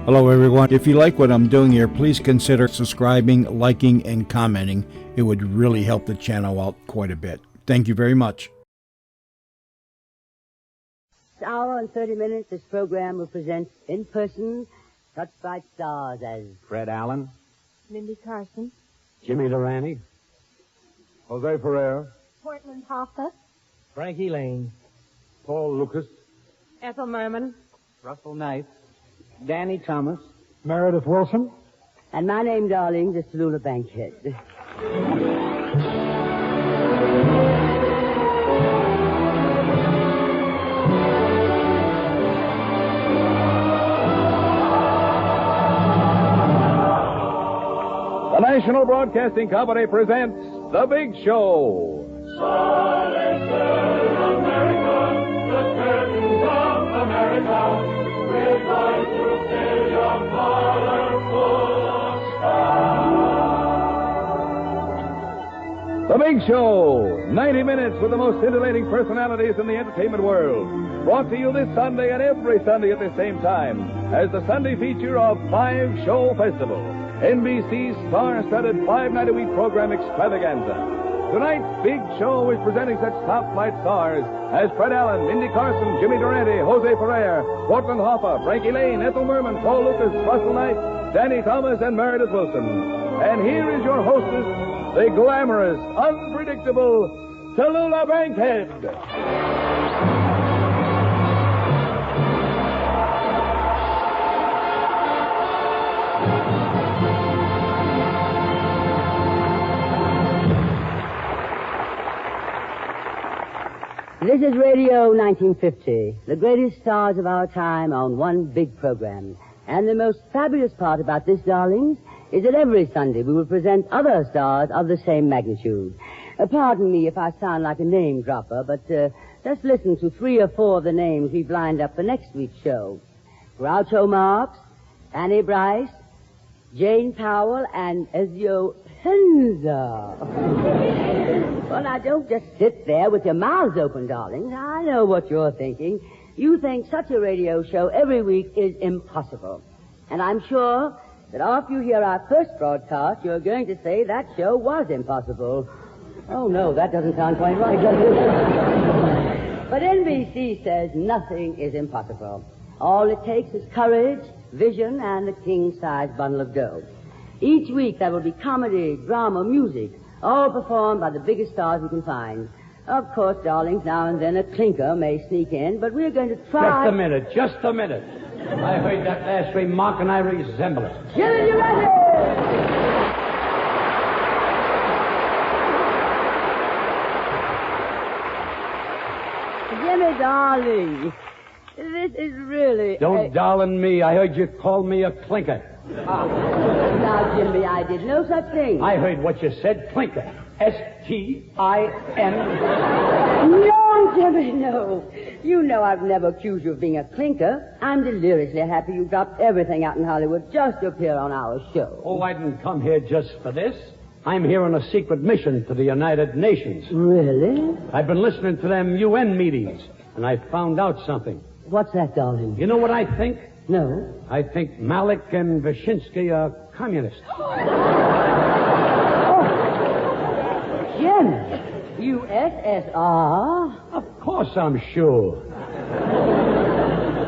Hello, everyone. If you like what I'm doing here, please consider subscribing, liking, and commenting. It would really help the channel out quite a bit. Thank you very much. This hour and 30 minutes, this program will present in person such bright stars as Fred Allen, Mindy Carson, Jimmy Durante, Jose Ferrer, Portland Hoffa, Frankie Lane, Paul Lucas, Ethel Merman, Russell Knight, Danny Thomas, Meredith Wilson. and my name, darlings, is Tallulah Bankhead. The National Broadcasting Company presents The Big Show. The Big Show, 90 minutes with the most scintillating personalities in the entertainment world. Brought to you this Sunday and every Sunday at the same time as the Sunday feature of Five Show Festival, NBC's star-studded 5-night-a-week program extravaganza. Tonight's Big Show is presenting such top-flight stars as Fred Allen, Mindy Carson, Jimmy Durante, Jose Ferrer, Portland Hoffa, Frankie Lane, Ethel Merman, Paul Lucas, Russell Knight, Danny Thomas, and Meredith Wilson. And here is your hostess, the glamorous, unpredictable Tallulah Bankhead. This is Radio 1950, the greatest stars of our time on one big program. And the most fabulous part about this, darlings, is that every Sunday we will present other stars of the same magnitude. Pardon me if I sound like a name dropper, but just listen to 3 or 4 of the names we've lined up for next week's show. Groucho Marx, Annie Bryce, Jane Powell, and Ezio Penza. Well, now, don't just sit there with your mouths open, darlings. I know what you're thinking. You think such a radio show every week is impossible. And I'm sure that after you hear our first broadcast, you're going to say that show was impossible. Oh, no, that doesn't sound quite right, does it? But NBC says nothing is impossible. All it takes is courage, vision, and a king-sized bundle of dough. Each week there will be comedy, drama, music, all performed by the biggest stars we can find. Of course, darlings, now and then a clinker may sneak in, but we're going to try... Just a minute. I heard that last remark and I resemble it. Jimmy, you ready? Jimmy, darling, this is really... Don't darling me. I heard you call me a clinker. Now, Jimmy, I did no such thing. I heard what you said, clinker. S-T-I-N. No, Jimmy, no. You know I've never accused you of being a clinker. I'm deliriously happy you dropped everything out in Hollywood just to appear on our show. Oh, I didn't come here just for this. I'm here on a secret mission to the United Nations. Really? I've been listening to them UN meetings, and I found out something. What's that, darling? You know what I think? No. I think Malik and Wyszynski are communists. Jim, USSR? Of course I'm sure.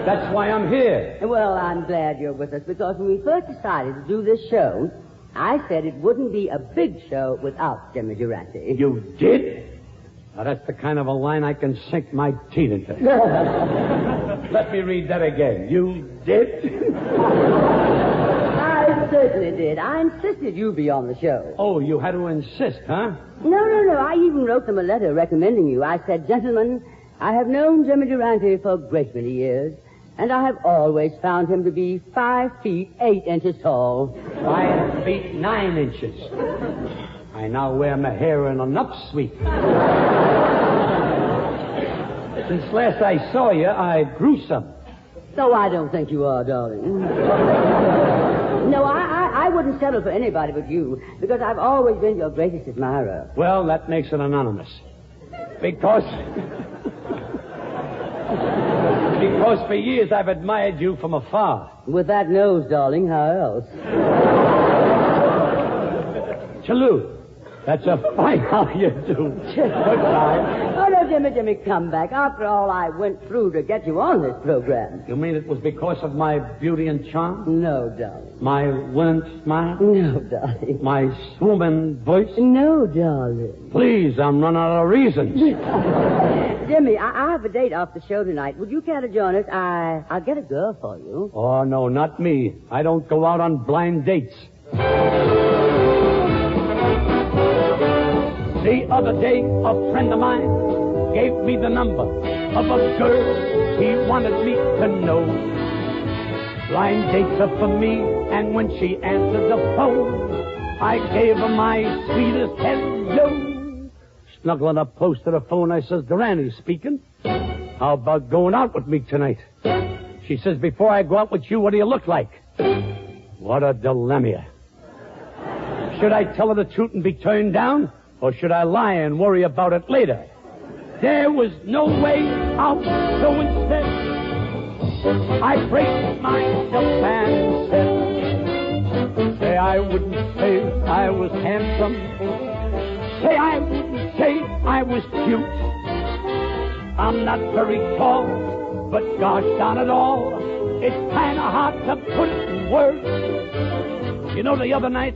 That's why I'm here. Well, I'm glad you're with us, because when we first decided to do this show, I said it wouldn't be a big show without Jimmy Durante. You did? Now, that's the kind of a line I can sink my teeth into. Let me read that again. You did? I certainly did. I insisted you be on the show. Oh, you had to insist, huh? No. I even wrote them a letter recommending you. I said, gentlemen, I have known Jimmy Durante for a great many years, and I have always found him to be 5 feet 8 inches tall. 5 feet 9 inches. I now wear my hair in an upsweep. Since last I saw you, I grew some. No, I don't think you are, darling. No, I wouldn't settle for anybody but you, because I've always been your greatest admirer. Well, that makes it anonymous. Because... Because for years I've admired you from afar. With that nose, darling, how else? Chalou, that's a fine how you do. Goodbye. Oh, no, Jimmy, come back. After all I went through to get you on this program. You mean it was because of my beauty and charm? No, darling. My winning smile? No, darling. My swooning voice? No, darling. Please, I'm running out of reasons. Jimmy, I have a date off the show tonight. Would you care to join us? I'll get a girl for you. Oh, no, not me. I don't go out on blind dates. The other day, a friend of mine gave me the number of a girl he wanted me to know. Blind dates are for me, and when she answered the phone, I gave her my sweetest hello. Snuggling up close to the phone, I says, Durante speaking. How about going out with me tonight? She says, before I go out with you, what do you look like? What a dilemma. Should I tell her the truth and be turned down? Or should I lie and worry about it later? There was no way out, so instead, I braced myself and said, say I wouldn't say I was handsome. Say I wouldn't say I was cute. I'm not very tall, but gosh darn it all, it's kind of hard to put it in words. You know, the other night,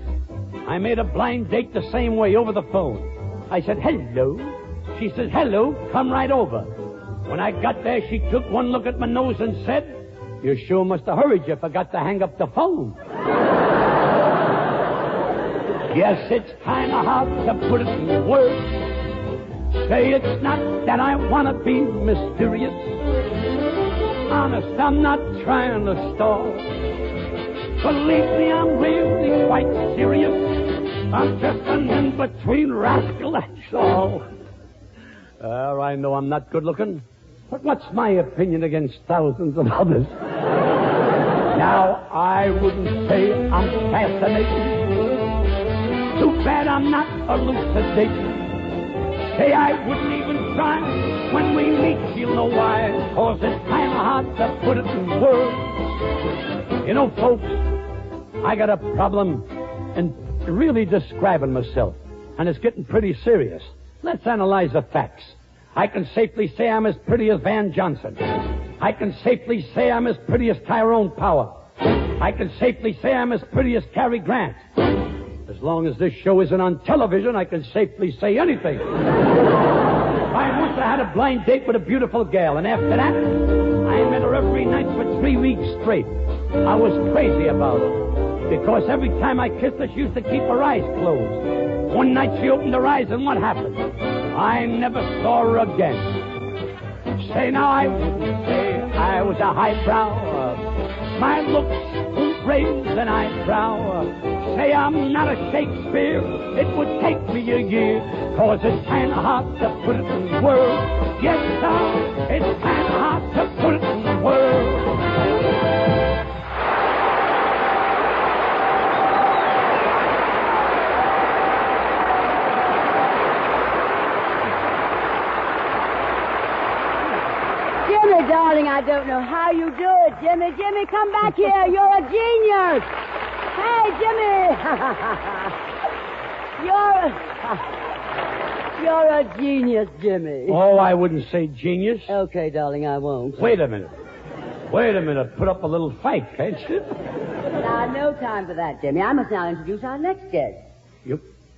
I made a blind date the same way over the phone. I said, hello. She says, hello, come right over. When I got there, she took one look at my nose and said, you sure must have hurried. You forgot to hang up the phone. Yes, it's kind of hard to put it in words. Say it's not that I want to be mysterious. Honest, I'm not trying to stall. Believe me, I'm really quite serious. I'm just an in-between rascal, that's all. I know I'm not good looking, but what's my opinion against thousands of others? Now, I wouldn't say I'm fascinating. Too bad I'm not elucidating. Say I wouldn't even try. When we meet, you'll know why. Cause it's kind of hard to put it in words. You know, folks, I got a problem in really describing myself, and it's getting pretty serious. Let's analyze the facts. I can safely say I'm as pretty as Van Johnson. I can safely say I'm as pretty as Tyrone Power. I can safely say I'm as pretty as Cary Grant. As long as this show isn't on television, I can safely say anything. I once had a blind date with a beautiful gal, and after that, I met her every night for 3 weeks straight. I was crazy about her. Because every time I kissed her, she used to keep her eyes closed. One night she opened her eyes, and what happened? I never saw her again. Say now, I wouldn't say I was a highbrow. My looks won't raise an eyebrow. Say I'm not a Shakespeare. It would take me a year. Cause it's kind of hard to put it in words. Yes, sir, it's kind of hard to put it in words. Darling, I don't know how you do it, Jimmy. Jimmy, come back here. You're a genius. Hey, Jimmy. You're a genius, Jimmy. Oh, I wouldn't say genius. Okay, darling, I won't. Wait a minute. Put up a little fight, can't you? Now, no time for that, Jimmy. I must now introduce our next guest.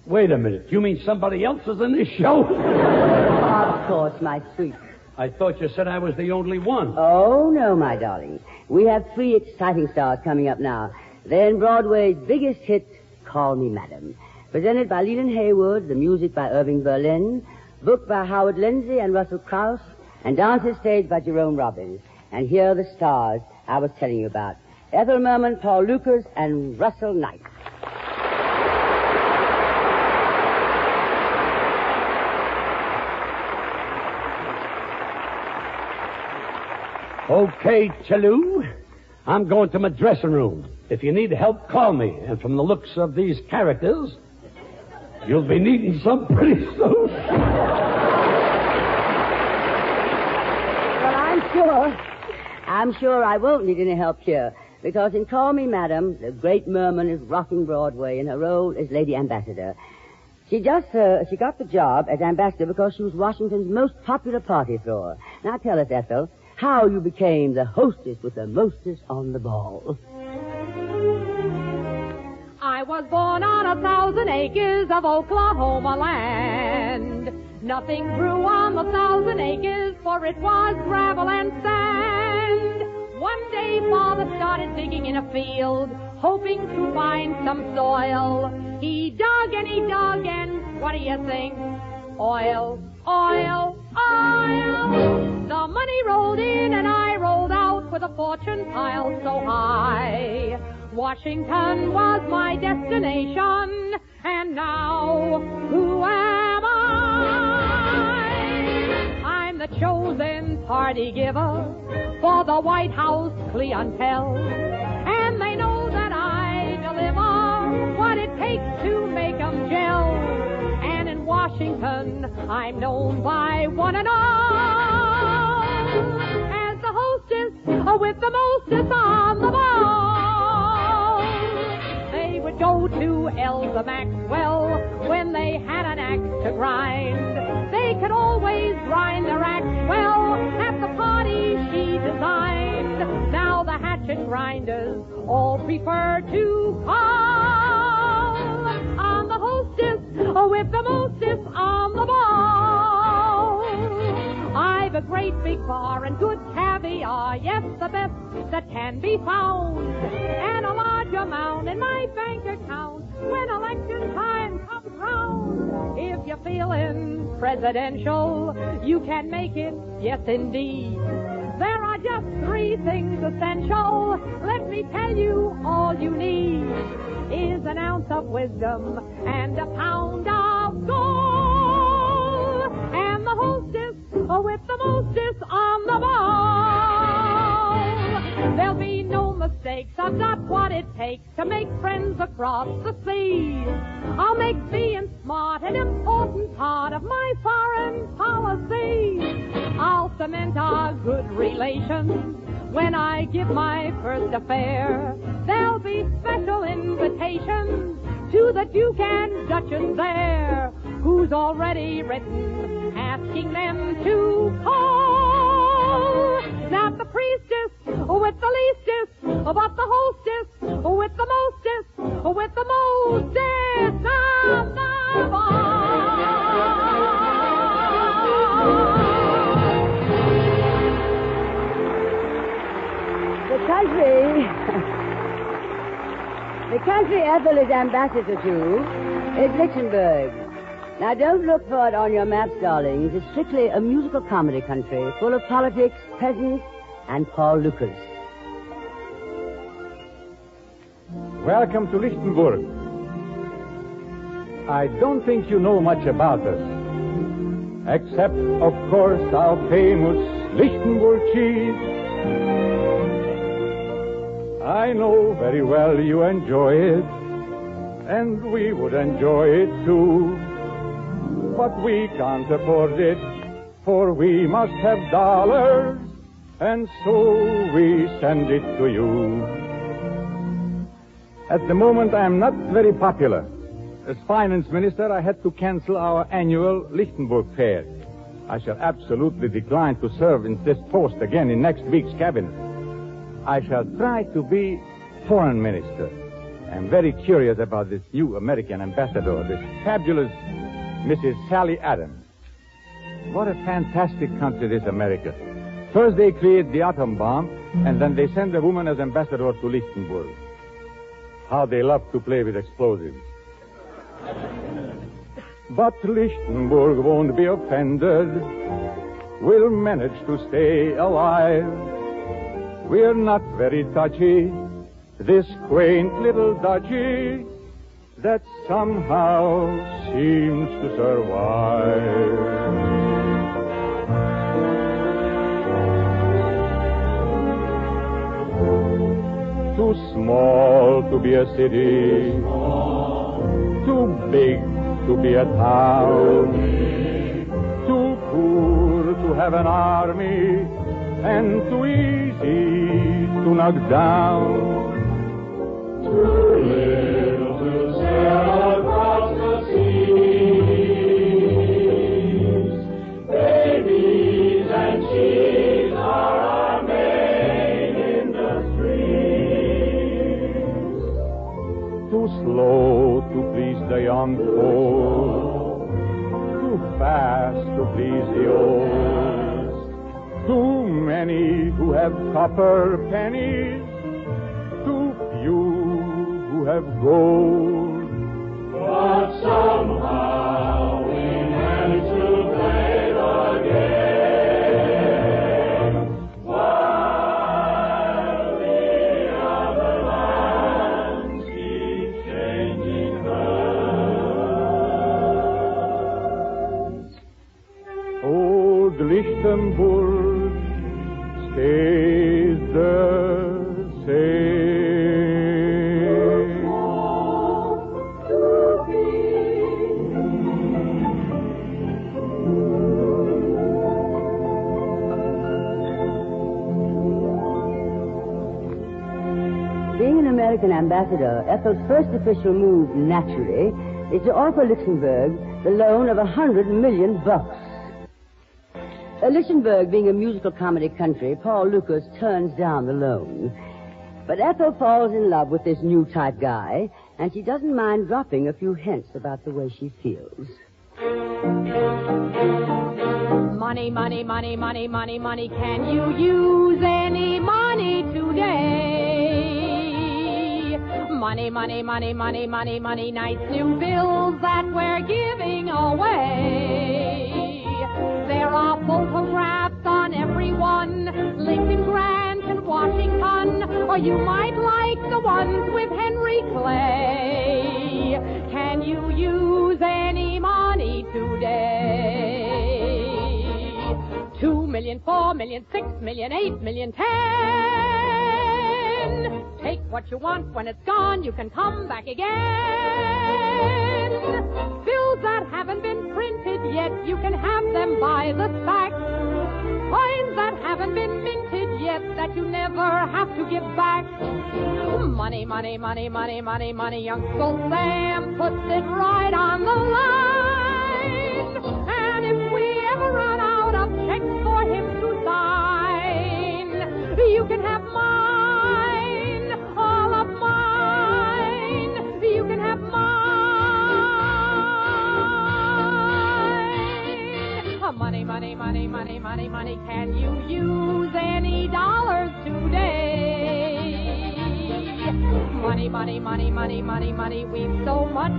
Wait a minute. You mean somebody else is in this show? Of course, my sweet. I thought you said I was the only one. Oh, no, my darling. We have 3 exciting stars coming up now. Then Broadway's biggest hit, Call Me Madam. Presented by Leland Haywood, the music by Irving Berlin, booked by Howard Lindsay and Russell Krauss, and dances staged by Jerome Robbins. And here are the stars I was telling you about. Ethel Merman, Paul Lucas, and Russell Knight. Okay, Chalou. I'm going to my dressing room. If you need help, call me. And from the looks of these characters, you'll be needing some pretty soon. Well, I'm I'm sure I won't need any help here, because in Call Me Madam, the great merman is rocking Broadway in her role as Lady Ambassador. She got the job as ambassador because she was Washington's most popular party thrower. Now tell us, Ethel, how you became the hostess with the mostest on the ball. I was born on 1,000 acres of Oklahoma land. Nothing grew on the 1,000 acres, for it was gravel and sand. One day Father started digging in a field, hoping to find some soil. He dug, and what do you think? Oil, oil, oil. The money rolled in and I rolled out with a fortune piled so high. Washington was my destination, and now who am I? I'm the chosen party giver for the White House clientele, and they know that I deliver what it takes to make 'em gel. And in Washington, I'm known by one and all as the hostess with the mostest on the ball. They would go to Elsa Maxwell when they had an axe to grind. They could always grind their axe well at the party she designed. Now the hatchet grinders all prefer to call on the hostess with the mostest on the ball. I've a great big bar and good caviar, yes, the best that can be found, and a large amount in my bank account when election time comes round. If you're feeling presidential, you can make it, yes indeed. There are just 3 things essential. Let me tell you, all you need is an ounce of wisdom and a pound of gold. And the hostess with the mostest on the ball. There'll be no mistakes. I've got what it takes to make friends across the sea. I'll make being smart an important part of my foreign policy. I'll cement our good relations when I give my first affair. There'll be special invitations to the Duke and Duchess there, who's already written asking them to call. Not the priestess with the leastest, but the hostess with the mostest, with the mostest on the ball. The country Ethel is ambassador to is Lichtenberg. Now, don't look for it on your maps, darlings. It's strictly a musical comedy country, full of politics, peasants, and Paul Lucas. Welcome to Lichtenberg. I don't think you know much about us, except, of course, our famous Lichtenberg cheese. I know very well you enjoy it, and we would enjoy it too. But we can't afford it, for we must have dollars, and so we send it to you. At the moment, I am not very popular. As finance minister, I had to cancel our annual Lichtenberg fair. I shall absolutely decline to serve in this post again in next week's cabinet. I shall try to be foreign minister. I'm very curious about this new American ambassador, this fabulous Mrs. Sally Adams. What a fantastic country this America. First they create the atom bomb, and then they send a woman as ambassador to Lichtenberg. How they love to play with explosives. But Lichtenberg won't be offended. We'll manage to stay alive. We're not very touchy, this quaint little duchy that somehow seems to survive. Too small to be a city, too big to be a town, too poor to have an army, and too easy to knock down. Too little to sail across the seas. Babies and cheese are our main industries. Too slow to please the young folk, too fast to please the old. Too many who have copper pennies, too few who have gold. But somehow we manage to play the game, while the other lands keep changing hands. Old Lichtenburg stays the same. Being an American ambassador, Ethel's first official move, naturally, is to offer Luxembourg the loan of $100 million. Luxembourg being a musical comedy country, Paul Lucas turns down the loan. But Ethel falls in love with this new type guy, and she doesn't mind dropping a few hints about the way she feels. Money, money, money, money, money, money. Can you use any money today? Money, money, money, money, money, money. Nice new bills that we're giving away. There are photographs on every one, Lincoln, Grant, and Washington, or you might like the ones with Henry Clay. Can you use any money today? 2 million, 4 million, 6 million, 8 million, 10. Take what you want. When it's gone, you can come back again. Bills that haven't been printed yet, you can have them by the sack. Coins that haven't been minted yet, that you never have to give back. Money, money, money, money, money, money. Uncle Sam puts it right on the line. And if we ever run out of checks for him to sign, you can have mine, all of mine. You can have mine. Money, money, money, money, money, money. Can you use any dollars today? Money, money, money, money, money, money. We've so much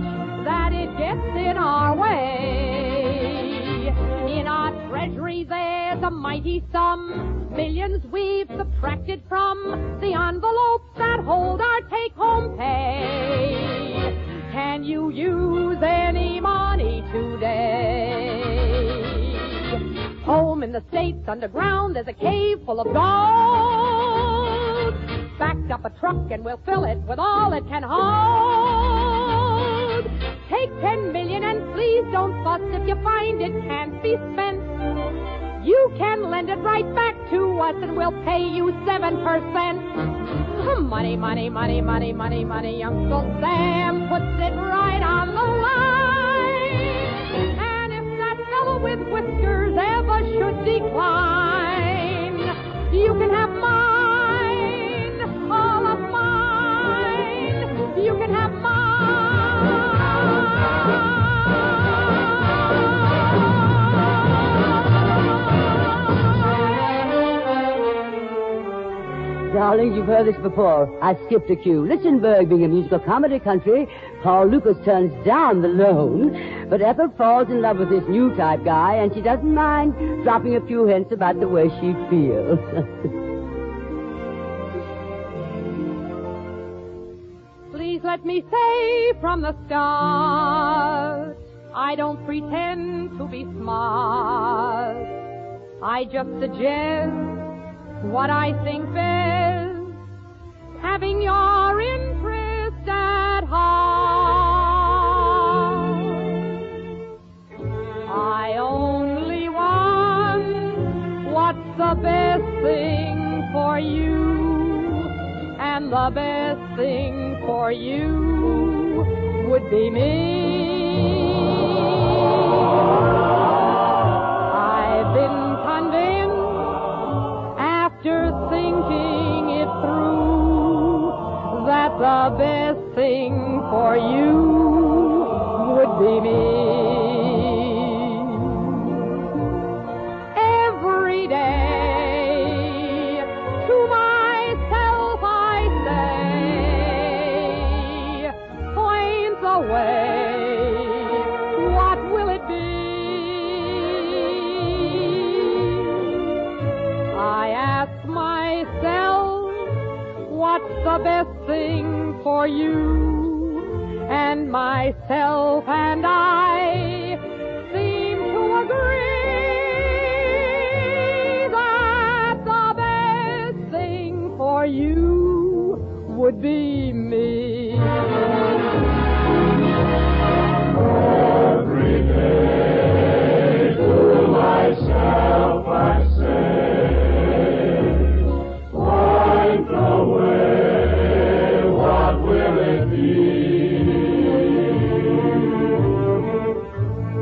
that it gets in our way. In our treasury there's a mighty sum, millions we've subtracted from the envelopes that hold our take-home pay. Can you use any money today? Home in the States, underground, there's a cave full of gold. Backed up a truck and we'll fill it with all it can hold. Take 10 million and please don't fuss if you find it can't be spent. You can lend it right back to us and we'll pay you 7%. Money, money, money, money, money, money. Uncle Sam puts it right on the line. And if that fellow with whiskers ever should decline, you can have mine, all of mine. You can have mine. Darlings, you've heard this before. I skipped a cue. Luxembourg being a musical comedy country, Paul Lucas turns down the loan, but Ethel falls in love with this new type guy, and she doesn't mind dropping a few hints about the way she feels. Please let me say from the start, I don't pretend to be smart. I just suggest what I think best, having your interest at heart. I only want what's the best thing for you would be me. I've been convinced after thinking it through that the best thing for you would be me. Every day to myself I say, points away, what will it be? I ask myself, what's the best thing for you? And myself and I seem to agree that the best thing for you would be me. Every day to myself I say, point the way, what will it be?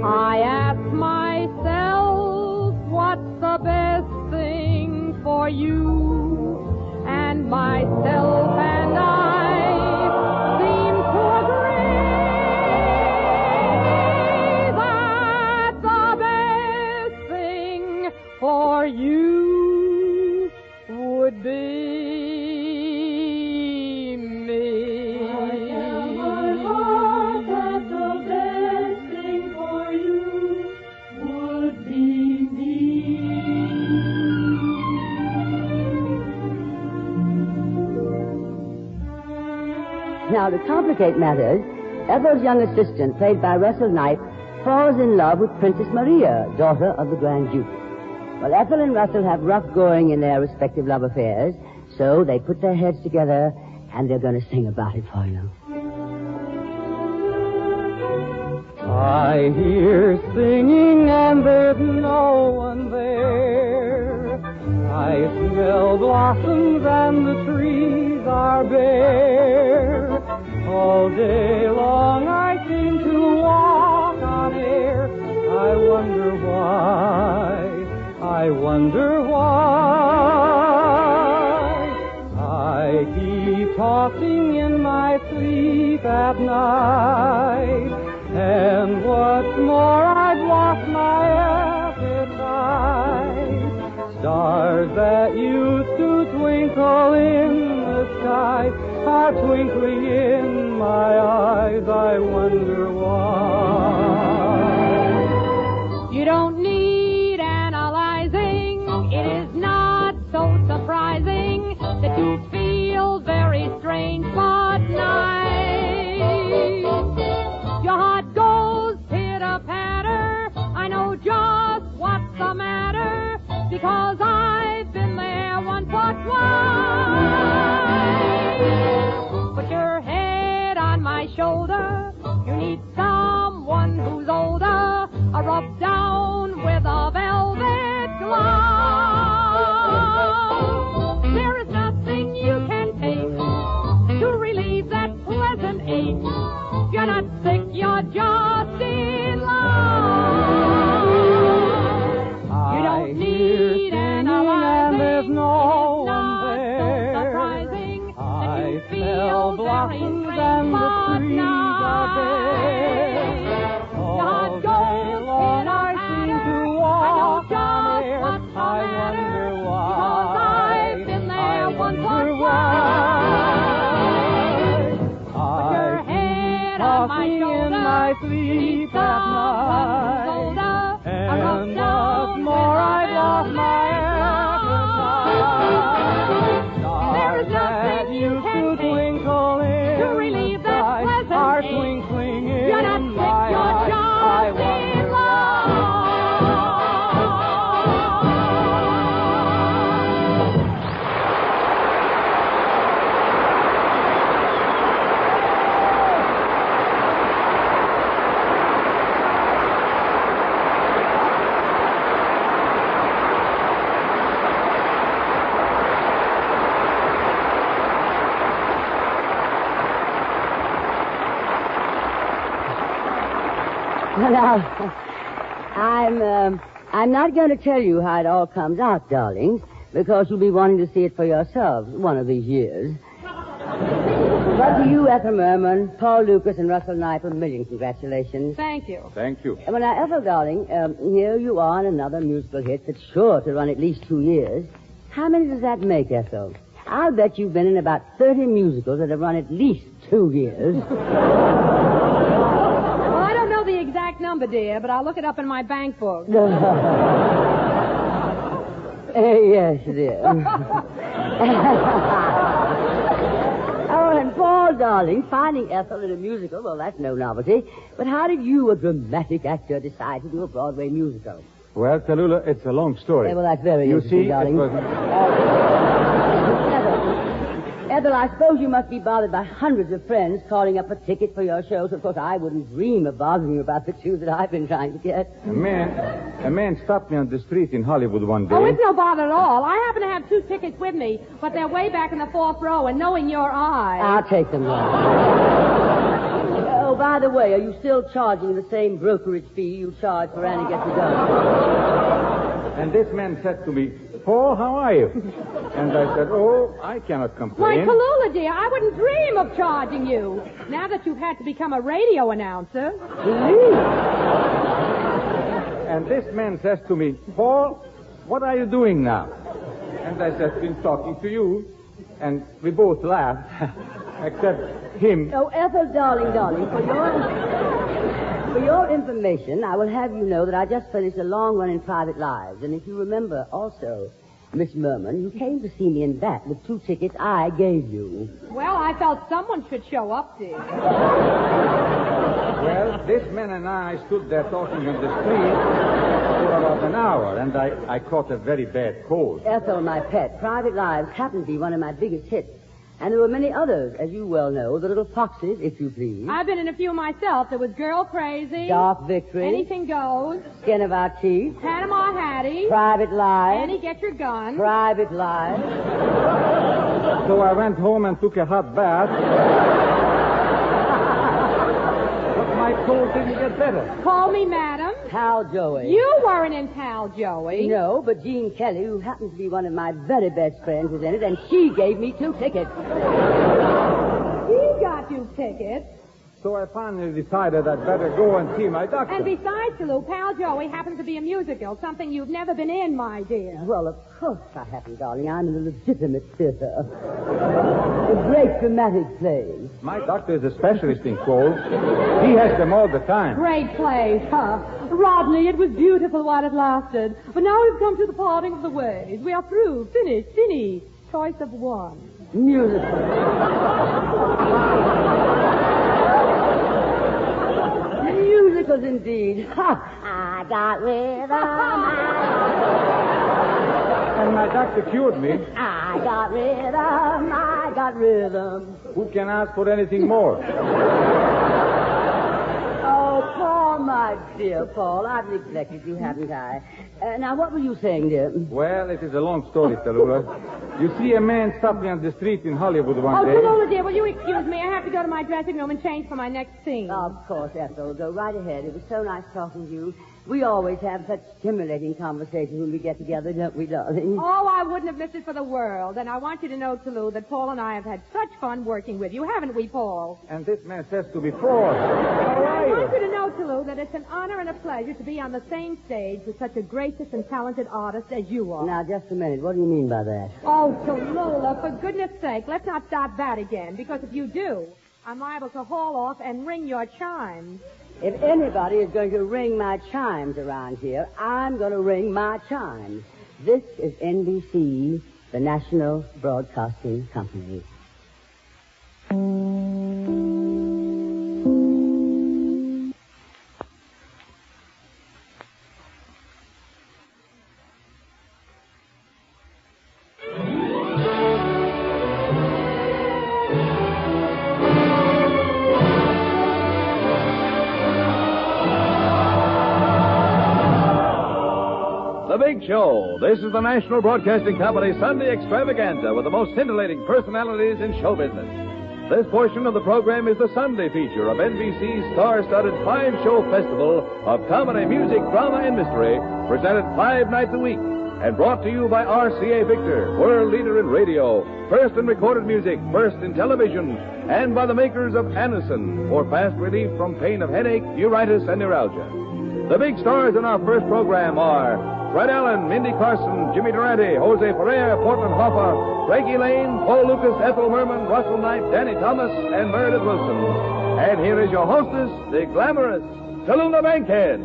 I ask myself, what's the best thing for you? And myself and I seem to agree that the best thing for you would be me. Now, to complicate matters, Ethel's young assistant, played by Russell Knight, falls in love with Princess Maria, daughter of the Grand Duke. Well, Ethel and Russell have rough going in their respective love affairs, so they put their heads together and they're going to sing about it for you. I hear singing and there's no one there. I smell blossoms and the trees are bare. All day long I seem to walk on air. I wonder why. I keep talking in my sleep at night. And what's more, I've lost my appetite. Stars that used to twinkle in the sky are twinkling in my eyes. I wonder why. You don't need analyzing. It is not so surprising that you feel very strange but nice. Your heart goes pitter-patter. I know just what's the matter because I've been there once or twice. Put your head on my shoulder. You need someone who's older. A rub down with a velvet glove. There is nothing you can take to relieve that pleasant ache. You're not sick, you're just in love. You don't need analyzing. There's no It's one not there. so surprising that I you smell feel very blossoms strange and the but trees are bare. Your All heart day goes long I seem to walk on air. I wonder why. I've been there once or wonder twice. why. Put your head on my Talking shoulder. in my sleep at night. And what's more, I've lost my appetite. Stars that used to twinkle in to relieve the that sky pleasant are ache. twinkling You're not in sick, my you're eyes. just I wonder in why. Now, I'm not going to tell you how it all comes out, darlings, because you'll be wanting to see it for yourselves one of these years. But to you, Ethel Merman, Paul Lucas, and Russell Knipe, a million congratulations. Thank you. Thank you. Well, now, Ethel, darling, here you are in another musical hit that's sure to run at least 2 years. How many does that make, Ethel? I'll bet you've been in about 30 musicals that have run at least 2 years. Well, I don't know the exact number, dear, but I'll look it up in my bank book. Yes, dear. Oh, and Paul, darling, finding Ethel in a musical, well, that's no novelty. But how did you, a dramatic actor, decide to do a Broadway musical? Well, Tallulah, it's a long story. Well, that's very You interesting, see, darling. it was... Ethel, I suppose you must be bothered by hundreds of friends calling up a ticket for your shows. Of course, I wouldn't dream of bothering you about the 2 that I've been trying to get. A man stopped me on the street in Hollywood one day. Oh, it's no bother at all. I happen to have 2 tickets with me, but they're way back in the 4th row, and knowing your eye... I'll take them, love. Oh, by the way, are you still charging the same brokerage fee you charge for Annie Gets It Done? And this man said to me, Paul, how are you? And I said, oh, I cannot Why, complain. Tallulah, dear, I wouldn't dream of charging you. Now that you've had to become a radio announcer. And this man says to me, Paul, what are you doing now? And I said, been talking to you. And we both laughed, except him. Oh, Ethel, darling, for your information, I will have you know that I just finished a long run in Private Lives. And if you remember also, Miss Merman, you came to see me in that with 2 tickets I gave you. Well, I felt someone should show up, dear. Well, this man and I stood there talking on the street for about an hour, and I caught a very bad cold. Ethel, my pet, Private Lives happened to be one of my biggest hits. And there were many others, as you well know. The Little Foxes, if you please. I've been in a few myself. There was Girl Crazy. Dark Victory. Anything Goes. Skin of Our Teeth. Panama Hattie. Private Lives. Annie, Get Your Gun. Private Lives. So I went home and took a hot bath. But my cold didn't get better. Call Me Madam. Pal Joey. You weren't in Pal Joey. No, but Jean Kelly, who happens to be one of my very best friends, was in it, and she gave me 2 tickets. He got you tickets. So I finally decided I'd better go and see my doctor. And besides, Lou, Pal Joey happens to be a musical, something you've never been in, my dear. Well, of course I haven't, darling. I'm in a legitimate theater. A great dramatic play. My doctor is a specialist in colds. He has them all the time. Great plays, huh? Rodney, it was beautiful while it lasted. But now we've come to the parting of the ways. We are through, finished, fini. Choice of one. Musical. Musicals indeed. Ha! I got rhythm. And my doctor cured me. I got rhythm. I got rhythm. Who can ask for anything more? Oh, Paul, my dear Paul, I've neglected you, haven't I? Now, what were you saying, dear? Well, it is a long story, Tallulah. You see, a man stopped me on the street in Hollywood one day. Oh, Tallulah, dear, will you excuse me? I have to go to my dressing room and change for my next scene. Of course, Ethel. Go right ahead. It was so nice talking to you. We always have such stimulating conversations when we get together, don't we, darling? Oh, I wouldn't have missed it for the world. And I want you to know, Tallulah, that Paul and I have had such fun working with you, haven't we, Paul? And this man says to me, Paul, how are I you? want you to know, Tallulah, that it's an honor and a pleasure to be on the same stage with such a gracious and talented artist as you are. Now, just a minute. What do you mean by that? Oh, Tallulah, for goodness sake, let's not start that again, because if you do, I'm liable to haul off and ring your chimes. If anybody is going to ring my chimes around here, I'm going to ring my chimes. This is NBC, the National Broadcasting Company. The Big Show. This is the National Broadcasting Company Sunday Extravaganza with the most scintillating personalities in show business. This portion of the program is the Sunday feature of NBC's star-studded 5-show festival of comedy, music, drama, and mystery, presented 5 nights a week, and brought to you by RCA Victor, world leader in radio, first in recorded music, first in television, and by the makers of Anacin for fast relief from pain of headache, neuritis, and neuralgia. The big stars in our first program are Fred Allen, Mindy Carson, Jimmy Durante, Jose Ferrer, Portland Hoffa, Frankie Lane, Paul Lucas, Ethel Merman, Russell Knight, Danny Thomas, and Meredith Wilson. And here is your hostess, the glamorous Tallulah Bankhead.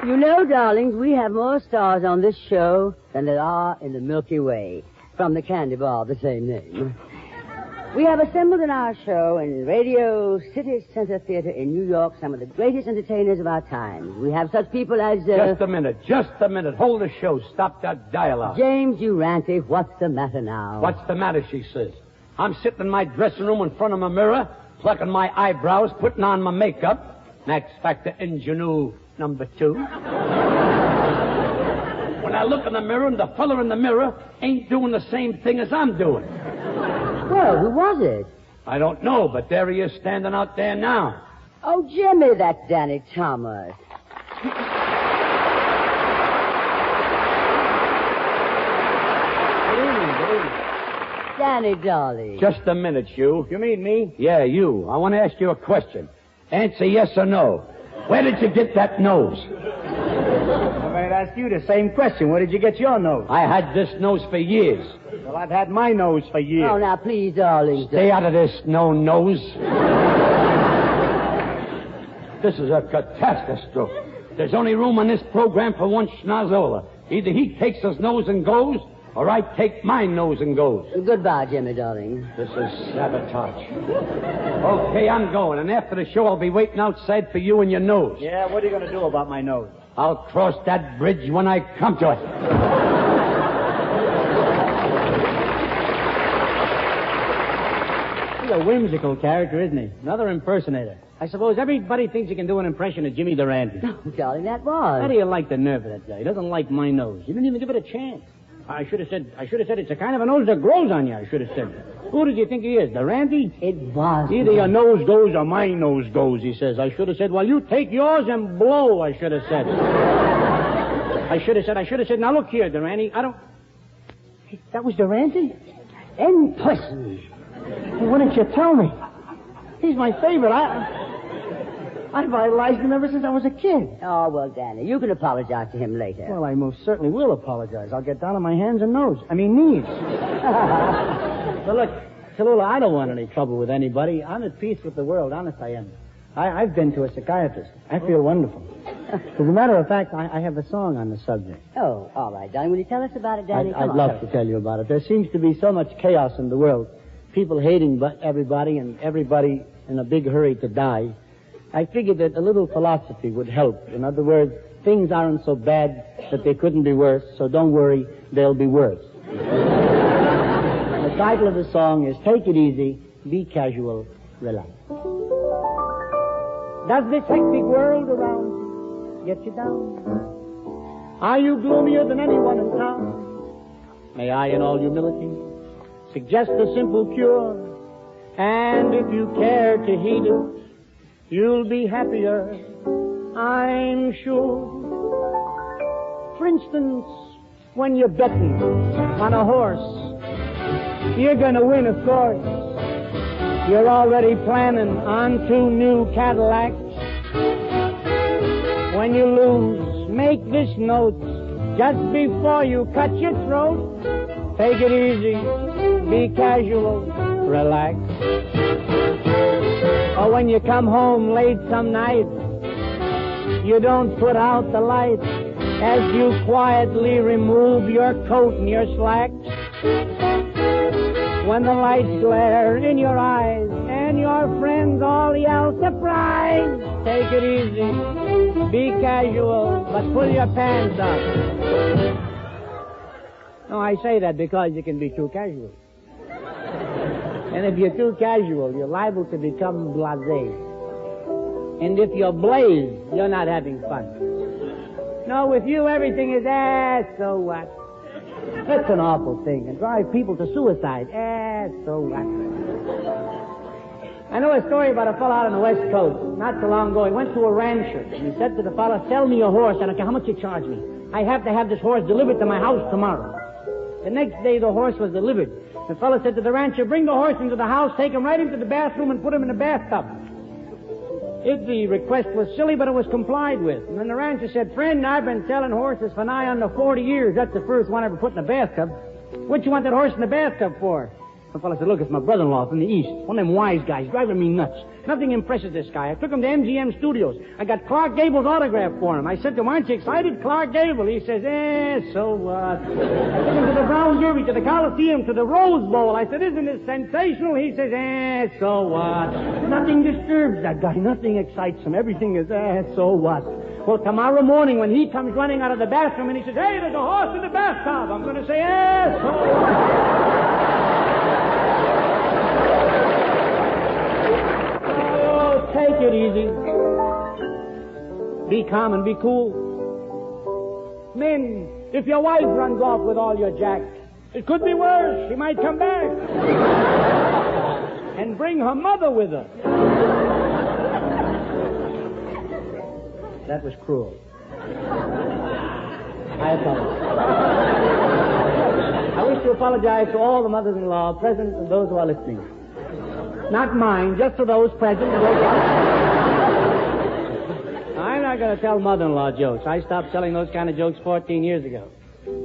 You know, darlings, we have more stars on this show than there are in the Milky Way, from the candy bar of the same name. We have assembled in our show in Radio City Center Theater in New York some of the greatest entertainers of our time. We have such people as... Just a minute. Hold the show. Stop that dialogue. James Durante, what's the matter now? What's the matter, she says. I'm sitting in my dressing room in front of my mirror, plucking my eyebrows, putting on my makeup. Max Factor Ingenue number 2. When I look in the mirror and the fella in the mirror ain't doing the same thing as I'm doing. Well, who was it? I don't know, but there he is standing out there now. Oh, Jimmy, that's Danny Thomas. Good evening. Danny, darling. Just a minute, you. You mean me? Yeah, you. I want to ask you a question. Answer yes or no. Where did you get that nose? I might ask you the same question. Where did you get your nose? I had this nose for years. Well, I've had my nose for years. Oh, now, please, darling. Stay out of this, no nose. This is a catastrophe. There's only room on this program for one schnozola. Either he takes his nose and goes, or I take my nose and goes. Goodbye, Jimmy, darling. This is sabotage. Okay, I'm going, and after the show I'll be waiting outside for you and your nose. Yeah, what are you going to do about my nose? I'll cross that bridge when I come to it. He's a whimsical character, isn't he? Another impersonator. I suppose everybody thinks he can do an impression of Jimmy Durante. Oh, darling, that was. How do you like the nerve of that guy? He doesn't like my nose. You didn't even give it a chance. I should have said it's a kind of a nose that grows on you, I should have said. Who did you think he is, Durante? It was. Either your nose goes or my nose goes, he says. I should have said, well, you take yours and blow, I should have said. I should have said, now look here, Durante, I don't... Hey, that was Durante? In person. Hey, why didn't you tell me? He's my favorite. I've idolized him ever since I was a kid. Oh, well, Danny, you can apologize to him later. Well, I most certainly will apologize. I'll get down on my hands and knees. But look, Tallulah, I don't want any trouble with anybody. I'm at peace with the world, honest I am. I've been to a psychiatrist. I feel wonderful. As a matter of fact, I have a song on the subject. Oh, all right, darling. Will you tell us about it, Danny? I'd love to tell you about it. There seems to be so much chaos in the world. People hating everybody and everybody in a big hurry to die. I figured that a little philosophy would help. In other words, things aren't so bad that they couldn't be worse, so don't worry, they'll be worse. The title of the song is Take It Easy, Be Casual, Relax. Does this hectic world around you get you down? Are you gloomier than anyone in town? May I, in all humility, suggest a simple cure? And if you care to heed it, you'll be happier, I'm sure. For instance, when you're betting on a horse, you're gonna win, of course. You're already planning on 2 new Cadillacs. When you lose, make this note just before you cut your throat. Take it easy, be casual, relax. Or when you come home late some night, you don't put out the light as you quietly remove your coat and your slacks. When the lights glare in your eyes and your friends all yell surprise, take it easy, be casual, but pull your pants up. No, I say that because you can be too casual. And if you're too casual, you're liable to become blasé. And if you're blazed, you're not having fun. No, with you, everything is, so what? That's an awful thing, and drive people to suicide. So what? I know a story about a fellow out on the West Coast. Not so long ago, he went to a rancher, and he said to the fellow, sell me a horse. I don't care how much you charge me. I have to have this horse delivered to my house tomorrow. The next day, the horse was delivered. The fellow said to the rancher, bring the horse into the house, take him right into the bathroom, and put him in the bathtub. The request was silly, but it was complied with. And then the rancher said, friend, I've been selling horses for nigh under 40 years. That's the first one I ever put in the bathtub. What you want that horse in the bathtub for? The fellow said, look, it's my brother-in-law from the East. One of them wise guys, driving me nuts. Nothing impresses this guy. I took him to MGM Studios. I got Clark Gable's autograph for him. I said to him, aren't you excited, Clark Gable? He says, so what? I took him to the Brown Derby, to the Coliseum, to the Rose Bowl. I said, isn't this sensational? He says, so what? Nothing disturbs that guy. Nothing excites him. Everything is, so what? Well, tomorrow morning when he comes running out of the bathroom and he says, hey, there's a horse in the bathtub, I'm going to say, so what? Take it easy. Be calm and be cool. Men, if your wife runs off with all your jacks, it could be worse. She might come back. And bring her mother with her. That was cruel. I apologize. I wish to apologize to all the mothers-in-law present and those who are listening. Not mine, just to those present. I'm not going to tell mother-in-law jokes. I stopped telling those kind of jokes 14 years ago.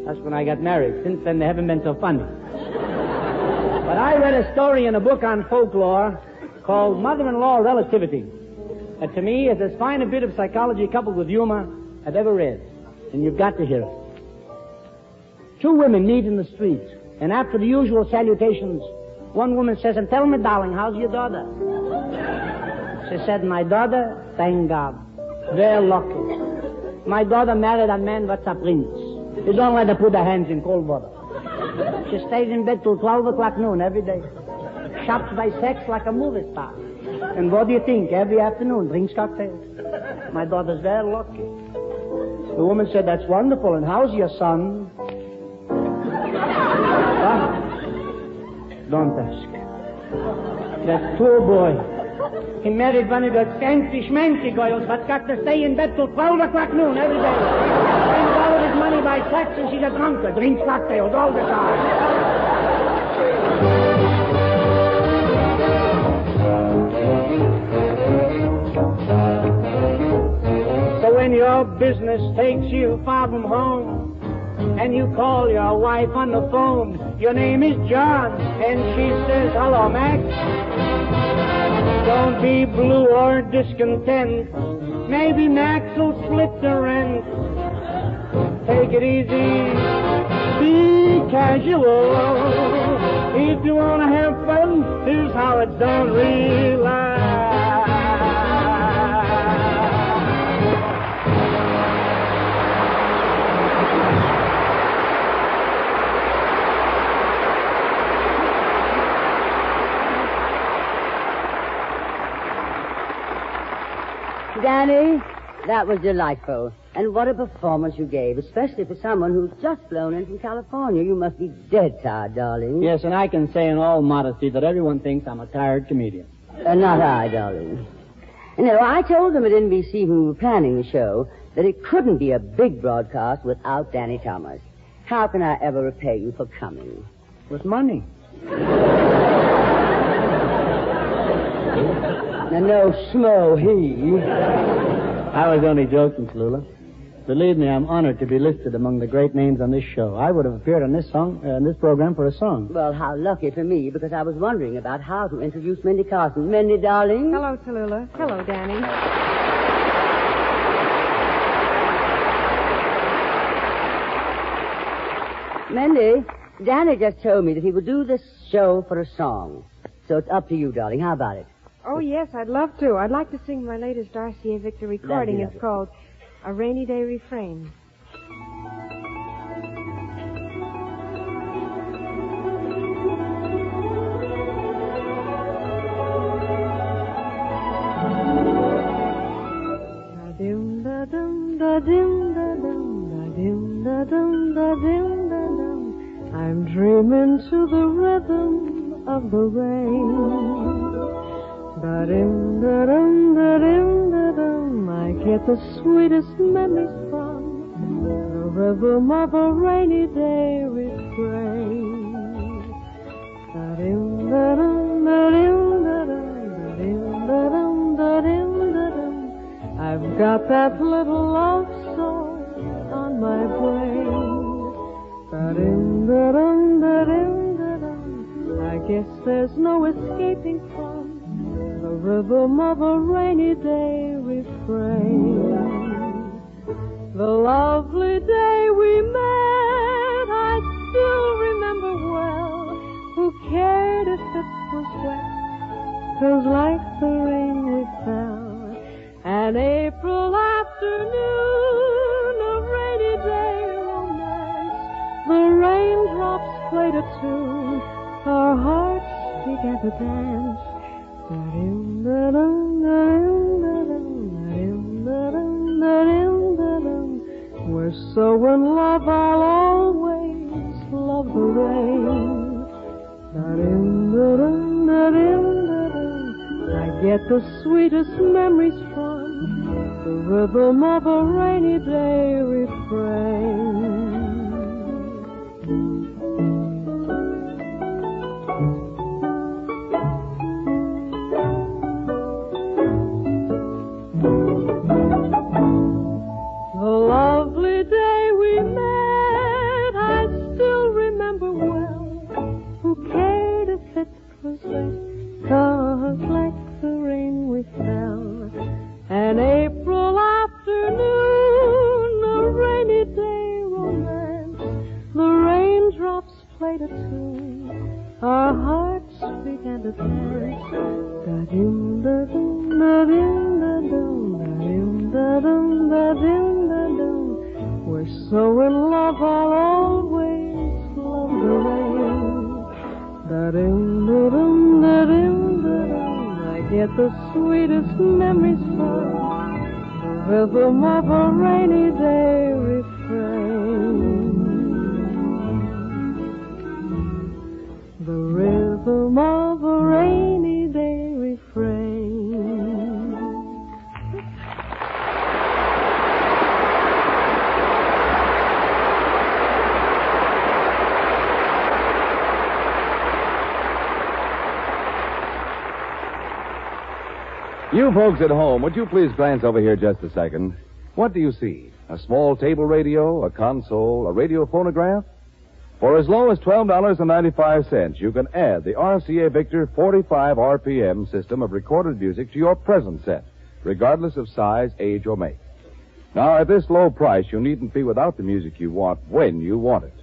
That's when I got married. Since then, they haven't been so funny. But I read a story in a book on folklore called Mother-in-Law Relativity. That to me is as fine a bit of psychology coupled with humor I've ever read. And you've got to hear it. Two women meet in the street, and after the usual salutations, one woman says, and tell me, darling, how's your daughter? She said, my daughter, thank God, very lucky. My daughter married a man that's a prince. You don't let her put her hands in cold water. She stays in bed till 12 o'clock noon every day. Shops by sex like a movie star. And what do you think? Every afternoon drinks cocktails. My daughter's very lucky. The woman said, that's wonderful. And how's your son? Don't ask. That poor boy. He married one of those fancy schmancy girls but got to stay in bed till 12 o'clock noon every day. Spends all of his money by sex and she's a drunkard. Drinks cocktails all the time. So when your business takes you far from home, and you call your wife on the phone, your name is John, and she says, hello, Max. Don't be blue or discontent. Maybe Max will split the rent. Take it easy. Be casual. If you want to have fun, here's how it's done. Relax. Danny, that was delightful. And what a performance you gave, especially for someone who's just flown in from California. You must be dead tired, darling. Yes, and I can say in all modesty that everyone thinks I'm a tired comedian. Not I, darling. You know, I told them at NBC when we were planning the show that it couldn't be a big broadcast without Danny Thomas. How can I ever repay you for coming? With money. Now, no schmo, he. I was only joking, Tallulah. Believe me, I'm honored to be listed among the great names on this show. I would have appeared on this program for a song. Well, how lucky for me, because I was wondering about how to introduce Mindy Carson. Mindy, darling. Hello, Tallulah. Hello, Danny. Mindy, Danny just told me that he would do this show for a song. So it's up to you, darling. How about it? Oh, yes, I'd love to. I'd like to sing my latest Darcy A. Victor recording. It's called A Rainy Day Refrain. Dim da dum da dim da dum da dim da dum da dim da dum. I'm dreaming to the rhythm of the rain. Da dim da dum da dim da dum. I get the sweetest memories from the rhythm of a rainy day refrain. Da dim da dum da dim da dum da dim da dum da dim da dum. I've got that little love song on my brain. Da-dum, da-dum, da-dum, da-dum. I guess there's no escaping from the rhythm of a rainy day refrain. The lovely day we met, I still remember well. Who cared if it was wet? 'Twas like the rain we fell. An April afternoon, a rainy day romance. The raindrops played a tune, our hearts began to dance. Da-dum, da-dum, da-dum, da-dum, da-dum, da-dum, da-dum. We're so in love, I'll always love the rain. Da-dum, da-dum, da-dum, da-dum. I get the sweetest memories from the rhythm of a rainy day refrain. The lovely day we met, I still remember well. Who cared if it was wet? 'Twas like the rain we fell. An April afternoon, a rainy day romance. The raindrops played a tune, our hearts began to dance. Da-dum, da-dum, da-dum, da-dum, da-dum, da-dum, da-dum, da-dum. We're so in love, I'll always love the rain. Da-dum, da-dum, da-dum, da-dum. I get the sweetest memories from the rhythm of a rainy day refrain. The rhythm of a rainy day refrain. You folks at home, would you please glance over here just a second? What do you see? A small table radio, a console, a radio phonograph? For as low as $12.95, you can add the RCA Victor 45 RPM system of recorded music to your present set, regardless of size, age, or make. Now, at this low price, you needn't be without the music you want when you want it.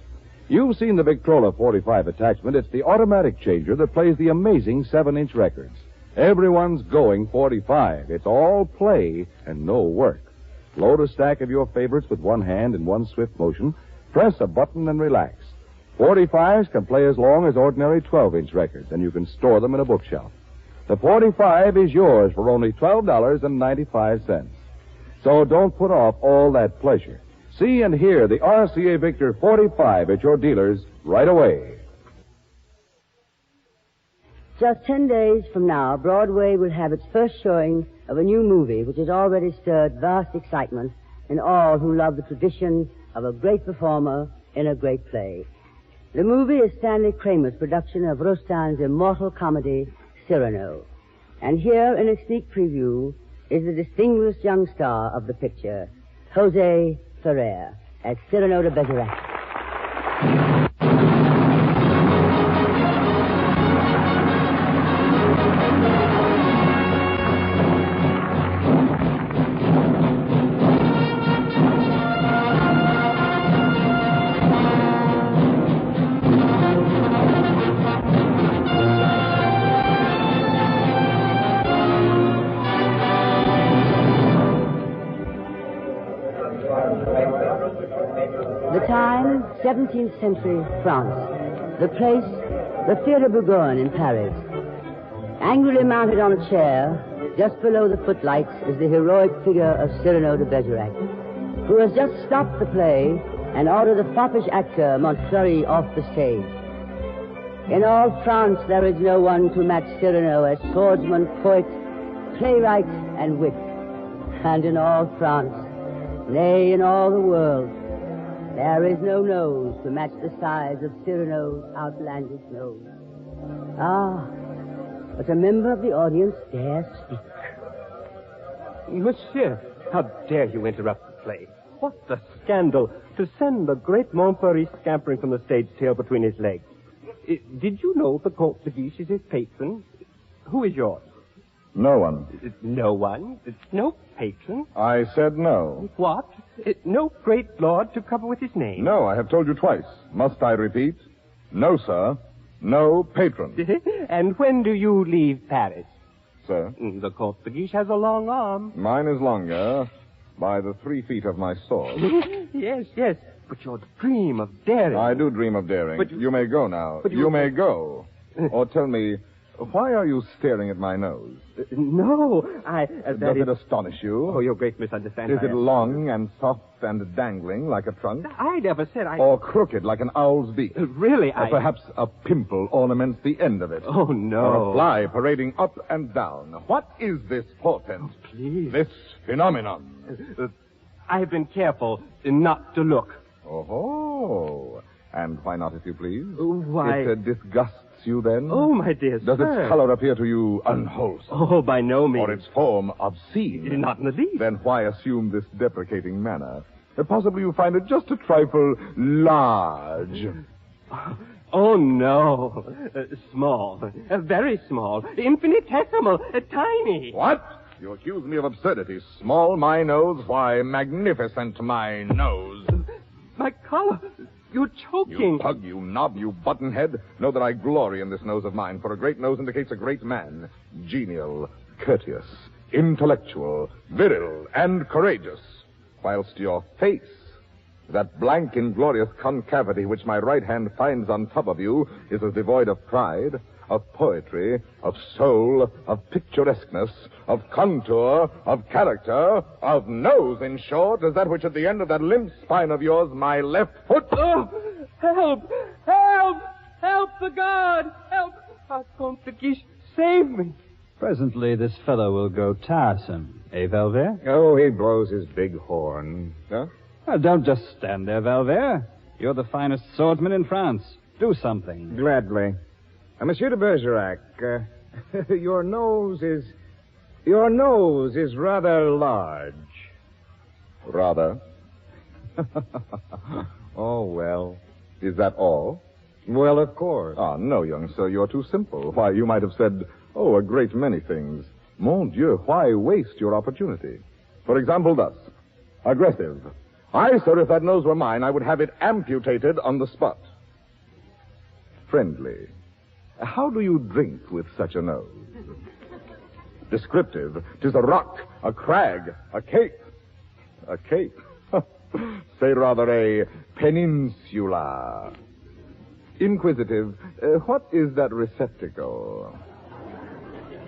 You've seen the Victrola 45 attachment. It's the automatic changer that plays the amazing 7-inch records. Everyone's going 45. It's all play and no work. Load a stack of your favorites with one hand in one swift motion. Press a button and relax. 45s can play as long as ordinary 12-inch records, and you can store them in a bookshelf. The 45 is yours for only $12.95. So don't put off all that pleasure. See and hear the RCA Victor 45 at your dealers right away. Just 10 days from now, Broadway will have its first showing of a new movie which has already stirred vast excitement in all who love the tradition of a great performer in a great play. The movie is Stanley Kramer's production of Rostand's immortal comedy, Cyrano. And here in a sneak preview is the distinguished young star of the picture, Jose Ferrer, as Cyrano de Bergerac. The time, 17th century France. The place, the Theatre Bourgogne in Paris. Angrily mounted on a chair, Just below the footlights is the heroic figure of Cyrano de Bergerac, who has just stopped the play and ordered the foppish actor Montfleury off the stage. In all France there is no one to match Cyrano as swordsman, poet, playwright, and wit. And in all France, nay, in all the world, there is no nose to match the size of Cyrano's outlandish nose. Ah, but a member of the audience dares speak. Monsieur, how dare you interrupt the play? What a scandal to send the great Montfleury scampering from the stage, tail between his legs. Did you know the Comte de Guiche is his patron? Who is yours? No one. No one? No patron? I said no. What? No great lord to cover with his name? No, I have told you twice. Must I repeat? No, sir. No patron. And when do you leave Paris? Sir? The Comte de Guiche has a long arm. Mine is longer by the 3 feet of my sword. Yes. But your dream of daring... I do dream of daring. But you may go now. But you may go. Or tell me, why are you staring at my nose? No, Does it astonish you? Oh, your great misunderstanding. Is it long and soft and dangling like a trunk? I never said I... Or crooked like an owl's beak? Really, Or perhaps a pimple ornaments the end of it? Oh, no. Or a fly parading up and down? What is this portent? Oh, please. This phenomenon? I've been careful not to look. Oh, and why not, if you please? Why? It disgusts you, then? Oh, my dear Does sir. its color appear to you unwholesome? Oh, by no means. Or its form obscene? Not in the least. Then why assume this deprecating manner? Possibly you find it just a trifle large. Oh, no. Small. Very small. Infinitesimal. Tiny. What? You accuse me of absurdity. Small my nose? Why, magnificent my nose. My collar. You're choking. You pug, you knob, you buttonhead. Know that I glory in this nose of mine, for a great nose indicates a great man. Genial, courteous, intellectual, viril, and courageous. Whilst your face, that blank, inglorious concavity which my right hand finds on top of you, is as devoid of pride, of poetry, of soul, of picturesqueness, of contour, of character, of nose, in short, as that which at the end of that limp spine of yours, my left foot... Oh, help! Help! Help the guard! Help! Comte de Guiche, save me! Presently, this fellow will go tiresome. Eh, Valvert? Oh, he blows his big horn. Huh? Well, don't just stand there, Valvert. You're the finest swordsman in France. Do something. Gladly. Monsieur de Bergerac, your nose is rather large. Rather. Oh, well. Is that all? Well, of course. Ah, no, young sir, you're too simple. Why, you might have said, a great many things. Mon Dieu, why waste your opportunity? For example, thus. Aggressive. I, sir, if that nose were mine, I would have it amputated on the spot. Friendly. How do you drink with such a nose? Descriptive. 'Tis a rock, a crag, a cape. A cape. Say rather a peninsula. Inquisitive. What is that receptacle?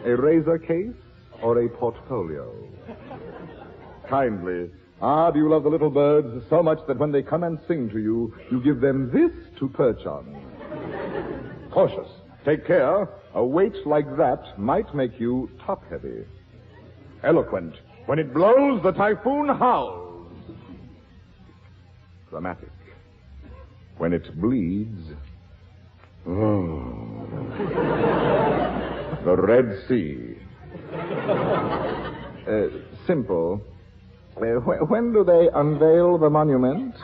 A razor case or a portfolio? Kindly. Ah, do you love the little birds so much that when they come and sing to you, you give them this to perch on? Cautious. Take care. A weight like that might make you top-heavy. Eloquent. When it blows, the typhoon howls. Dramatic. When it bleeds... Oh. The Red Sea. Simple. When do they unveil the monument?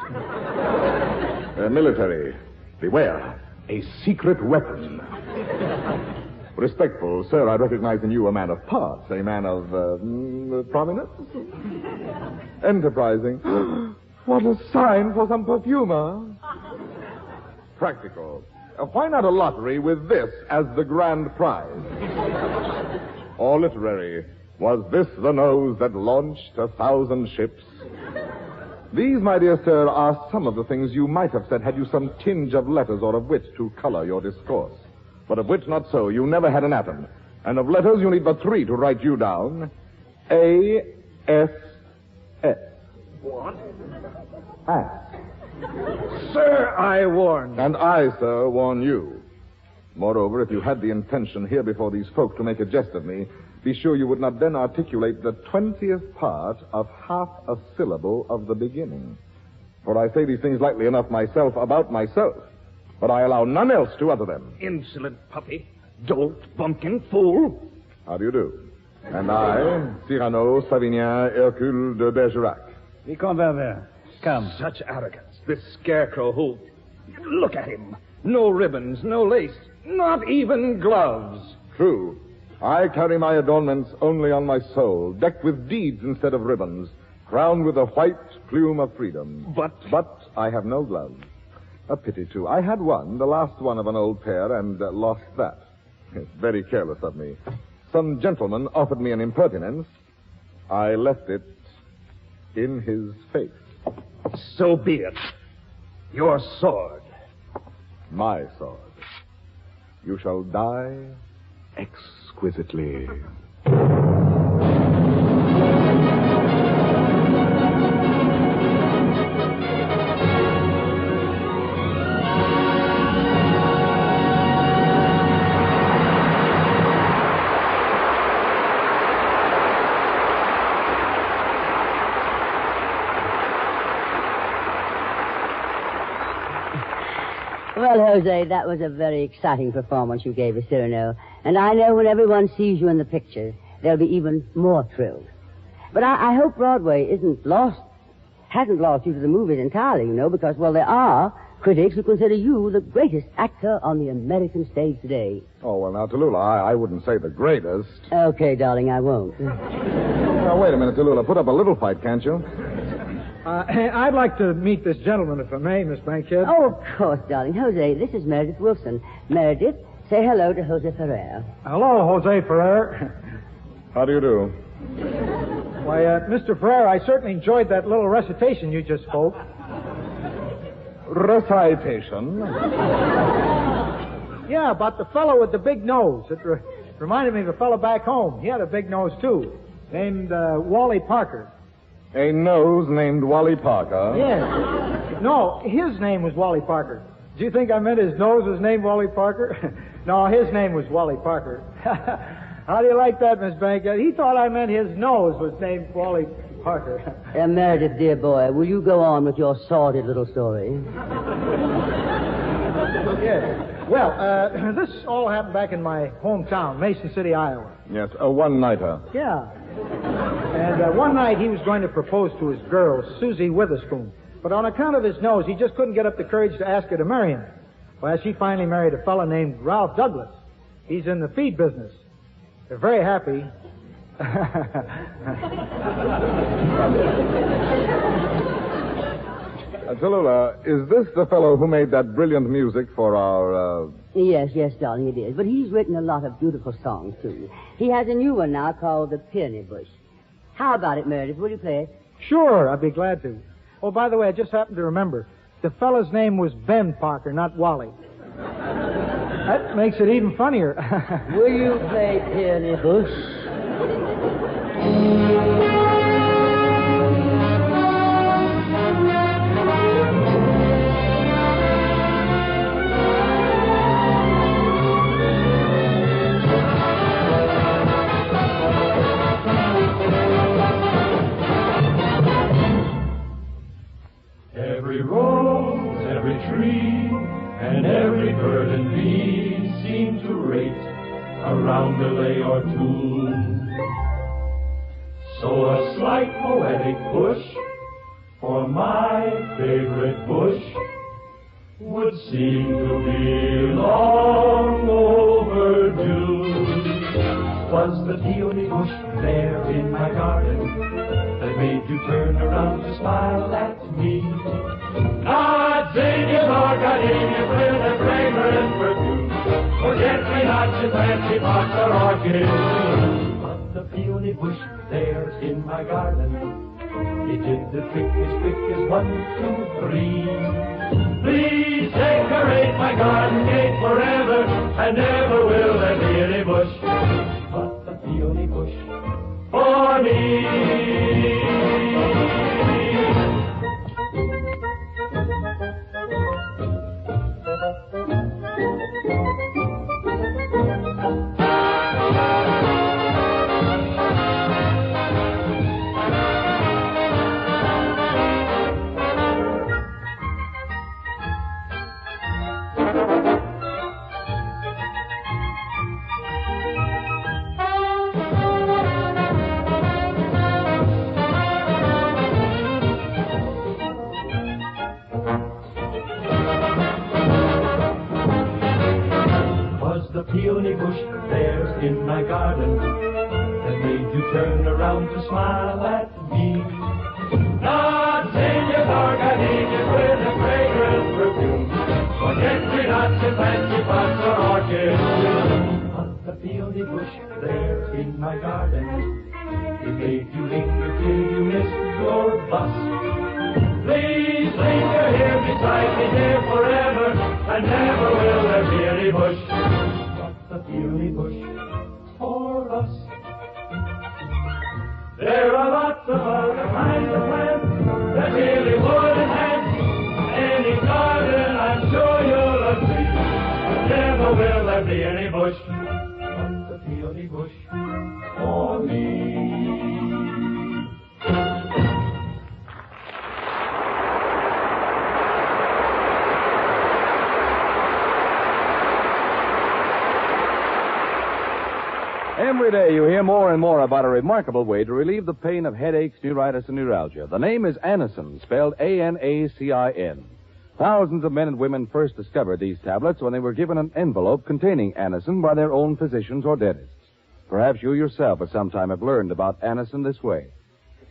Military. Beware. A secret weapon. Respectful, sir, I recognize in you a man of parts, a man of, prominence. Enterprising. What a sign for some perfumer. Practical. Why not a lottery with this as the grand prize? Or literary. Was this the nose that launched 1,000 ships? These, my dear sir, are some of the things you might have said had you some tinge of letters or of wit to color your discourse. But of wit not so. You never had an atom. And of letters, you need but 3 to write you down. A-S-S. What? Ass. Sir, I warned. And I, sir, warn you. Moreover, if you had the intention here before these folk to make a jest of me, be sure you would not then articulate the 20th part of half a syllable of the beginning. For I say these things lightly enough myself about myself, but I allow none else to utter them. Insolent puppy. Dolt, bumpkin, fool. How do you do? And I, Cyrano, Savinien, Hercule de Bergerac. Vicomte Verver, come. Such arrogance. This scarecrow who... Look at him. No ribbons, no lace, not even gloves. True. I carry my adornments only on my soul, decked with deeds instead of ribbons, crowned with a white plume of freedom. But I have no gloves. A pity, too. I had one, the last one of an old pair, and lost that. It's very careless of me. Some gentleman offered me an impertinence. I left it in his face. So be it. Your sword. My sword. You shall die exquisitely. Well, Jose, that was a very exciting performance you gave us, Cyrano. And I know when everyone sees you in the picture, they'll be even more thrilled. But I hope Broadway hasn't lost you to the movies entirely, because, well, there are critics who consider you the greatest actor on the American stage today. Oh, well, now, Tallulah, I wouldn't say the greatest. Okay, darling, I won't. Now, wait a minute, Tallulah. Put up a little fight, can't you? I'd like to meet this gentleman, if I may, Miss Bankhead. Oh, of course, darling. Jose, this is Meredith Wilson. Meredith, say hello to Jose Ferrer. Hello, Jose Ferrer. How do you do? Why, Mr. Ferrer, I certainly enjoyed that little recitation you just spoke. Recitation? Yeah, about the fellow with the big nose. It reminded me of a fellow back home. He had a big nose, too, named Wally Parker. A nose named Wally Parker? Yes. No, his name was Wally Parker. Do you think I meant his nose was named Wally Parker? No, his name was Wally Parker. How do you like that, Miss Bankhead? He thought I meant his nose was named Wally Parker. Meredith, dear boy, will you go on with your sordid little story? Yes. Well, this all happened back in my hometown, Mason City, Iowa. Yes, a one-nighter. Yeah. And one night he was going to propose to his girl, Susie Witherspoon. But on account of his nose, he just couldn't get up the courage to ask her to marry him. Well, she finally married a fellow named Ralph Douglas. He's in the feed business. They're very happy. Tallulah, is this the fellow who made that brilliant music for our, Yes, darling, it is. But he's written a lot of beautiful songs, too. He has a new one now called The Peony Bush. How about it, Meredith? Will you play it? Sure, I'd be glad to. Oh, by the way, I just happened to remember. The fellow's name was Ben Parker, not Wally. That makes it even funnier. Will you play Peony Bush? Every rose, every tree, and every bird and bee seem to rate a roundelay or two. So a slight poetic push for my favorite bush would seem to be long overdue. Was the peony bush there in my garden that made you turn around to smile at me? God sing you, Lord, God in you, with a fragrant perfume. Forget me not, you fancy box or orchid. But the peony bush there in my garden, it did the trick as quick as 1, 2, 3. Please decorate my garden gate forever, and never will there be any bush for me. The peony bush there in my garden that made you turn around to smile at me. Nuts in your gardenias with a fragrant perfume. Forget-me-nots and fancy pots or orchids bloom. But the peony bush there in my garden, it made you linger till you missed your bus. Please linger here beside me, dear, forever, and never will there be any bush. The peony bush for us. There are lots of other kinds of plants that really would enhance any garden, I'm sure you'll agree. Never will there be any bush but the peony bush for me. Every day you hear more and more about a remarkable way to relieve the pain of headaches, neuritis, and neuralgia. The name is Anacin, spelled A-N-A-C-I-N. Thousands of men and women first discovered these tablets when they were given an envelope containing Anacin by their own physicians or dentists. Perhaps you yourself at some time have learned about Anacin this way.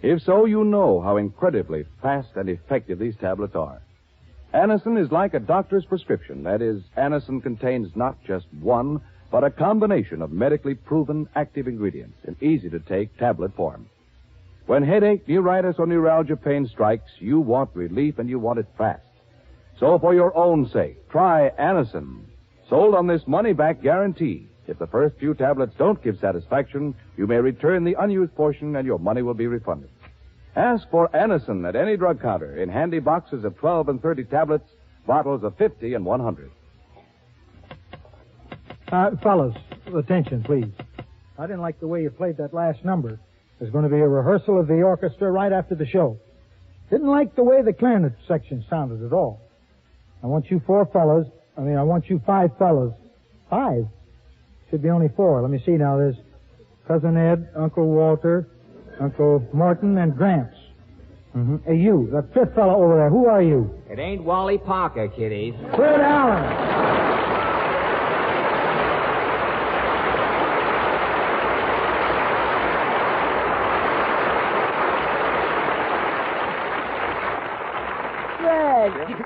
If so, you know how incredibly fast and effective these tablets are. Anacin is like a doctor's prescription. That is, Anacin contains not just one, but a combination of medically proven active ingredients in easy-to-take tablet form. When headache, neuritis, or neuralgia pain strikes, you want relief and you want it fast. So for your own sake, try Anacin. Sold on this money-back guarantee. If the first few tablets don't give satisfaction, you may return the unused portion and your money will be refunded. Ask for Anacin at any drug counter in handy boxes of 12 and 30 tablets, bottles of 50 and 100. Fellas, attention, please. I didn't like the way you played that last number. There's going to be a rehearsal of the orchestra right after the show. Didn't like the way the clarinet section sounded at all. I want you five fellas. 5? Should be only 4. Let me see now. There's Cousin Ed, Uncle Walter, Uncle Morton, and Gramps. Mm-hmm. Hey, you, that 5th fellow over there, who are you? It ain't Wally Parker, kiddies. Fred Allen.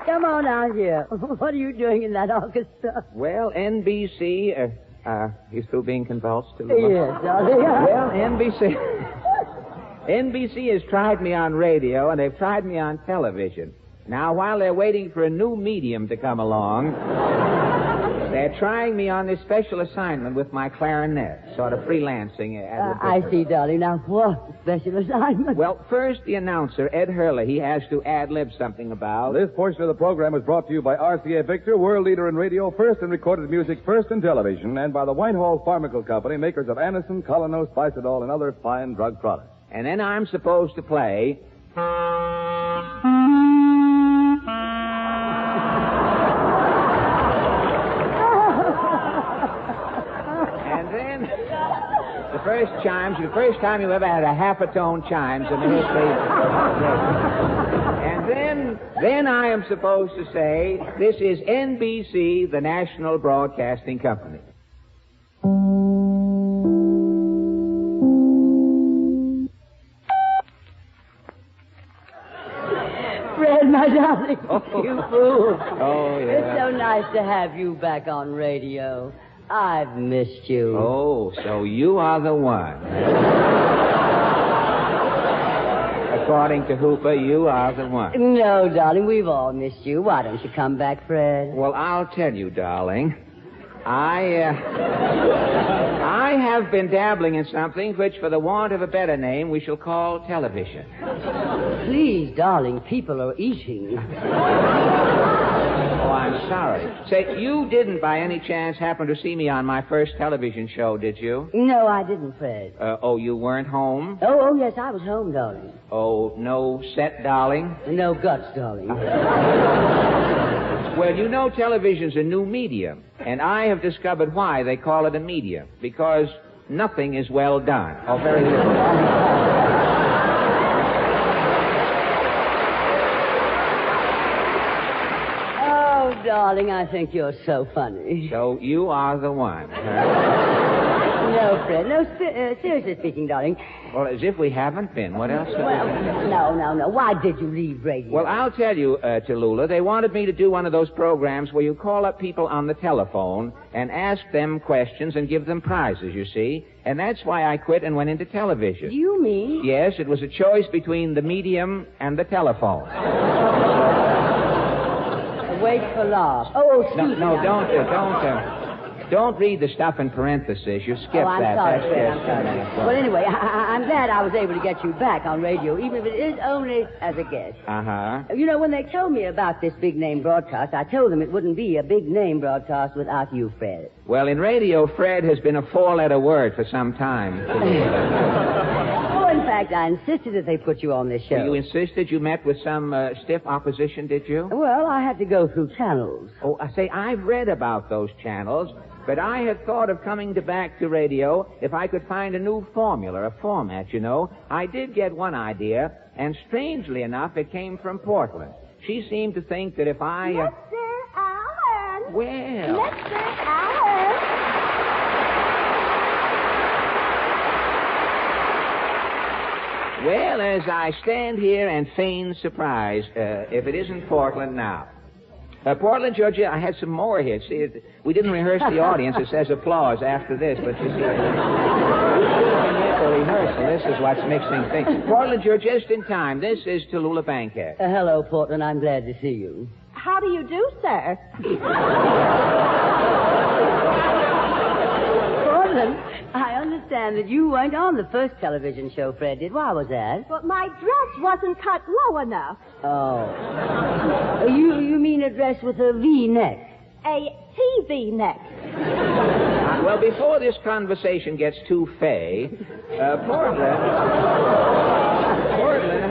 Come on out here. What are you doing in that orchestra? Well, NBC, you still being convulsed? Yes, darling. Well, NBC has tried me on radio, and they've tried me on television. Now, while they're waiting for a new medium to come along, they're trying me on this special assignment with my clarinet, sort of freelancing. I see, darling. Now, what special assignment? Well, first, the announcer, Ed Hurley, he has to ad-lib something about... This portion of the program is brought to you by RCA Victor, world leader in radio, first in recorded music, first in television, and by the Whitehall Pharmaceutical Company, makers of Anacin, Colonos, Bicidol, and other fine drug products. And then I'm supposed to play... The first time you ever had a half-a-tone chimes in the history. And then I am supposed to say, this is NBC, the National Broadcasting Company. Fred, my darling. Oh. You fool. Oh, yeah. It's so nice to have you back on radio. I've missed you. Oh, so you are the one. According to Hooper, you are the one. No, darling, we've all missed you. Why don't you come back, Fred? Well, I'll tell you, darling. I have been dabbling in something which, for the want of a better name, we shall call television. Please, darling, people are eating. Oh, I'm sorry. Say, you didn't by any chance happen to see me on my first television show, did you? No, I didn't, Fred. You weren't home? Oh, yes, I was home, darling. Oh, no set, darling? No guts, darling. Well, you know television's a new medium, and I have discovered why they call it a medium. Because nothing is well done. Oh, very little. Oh, darling, I think you're so funny. So you are the one, huh? No, Fred. No, seriously speaking, darling. Well, as if we haven't been. What else have we been? No. Why did you leave radio? Well, I'll tell you, Tallulah, they wanted me to do one of those programs where you call up people on the telephone and ask them questions and give them prizes, you see. And that's why I quit and went into television. You mean? Yes, it was a choice between the medium and the telephone. Wait for laugh. Oh, excuse me. No, don't read the stuff in parentheses. You skipped I'm that. sorry, That's Fred, just I'm sorry. Well, anyway, I'm glad I was able to get you back on radio, even if it is only as a guest. Uh-huh. You know, when they told me about this big-name broadcast, I told them it wouldn't be a big-name broadcast without you, Fred. Well, in radio, Fred has been a four-letter word for some time. Oh, in fact, I insisted that they put you on this show. Well, you insisted? You met with some stiff opposition, did you? Well, I had to go through channels. Oh, I say, I've read about those channels, but I had thought of coming back to radio if I could find a new formula, a format, you know. I did get one idea, and strangely enough, it came from Portland. She seemed to think that if I... Mr. Allen! Well... Mr. Allen! Well, as I stand here and feign surprise, if it isn't Portland now. Portland, Georgia, I had some more here. See, we didn't rehearse the audience. It says applause after this, but you see, the rehearsal. This is what's mixing things. Portland, you're just in time. This is Tallulah Bankhead. Hello, Portland. I'm glad to see you. How do you do, sir? Portland, I understand that you weren't on the first television show Fred did. Why was that? But my dress wasn't cut low enough. Oh. You mean a dress with a V-neck? A TV neck. Well, before this conversation gets too fey, Portland,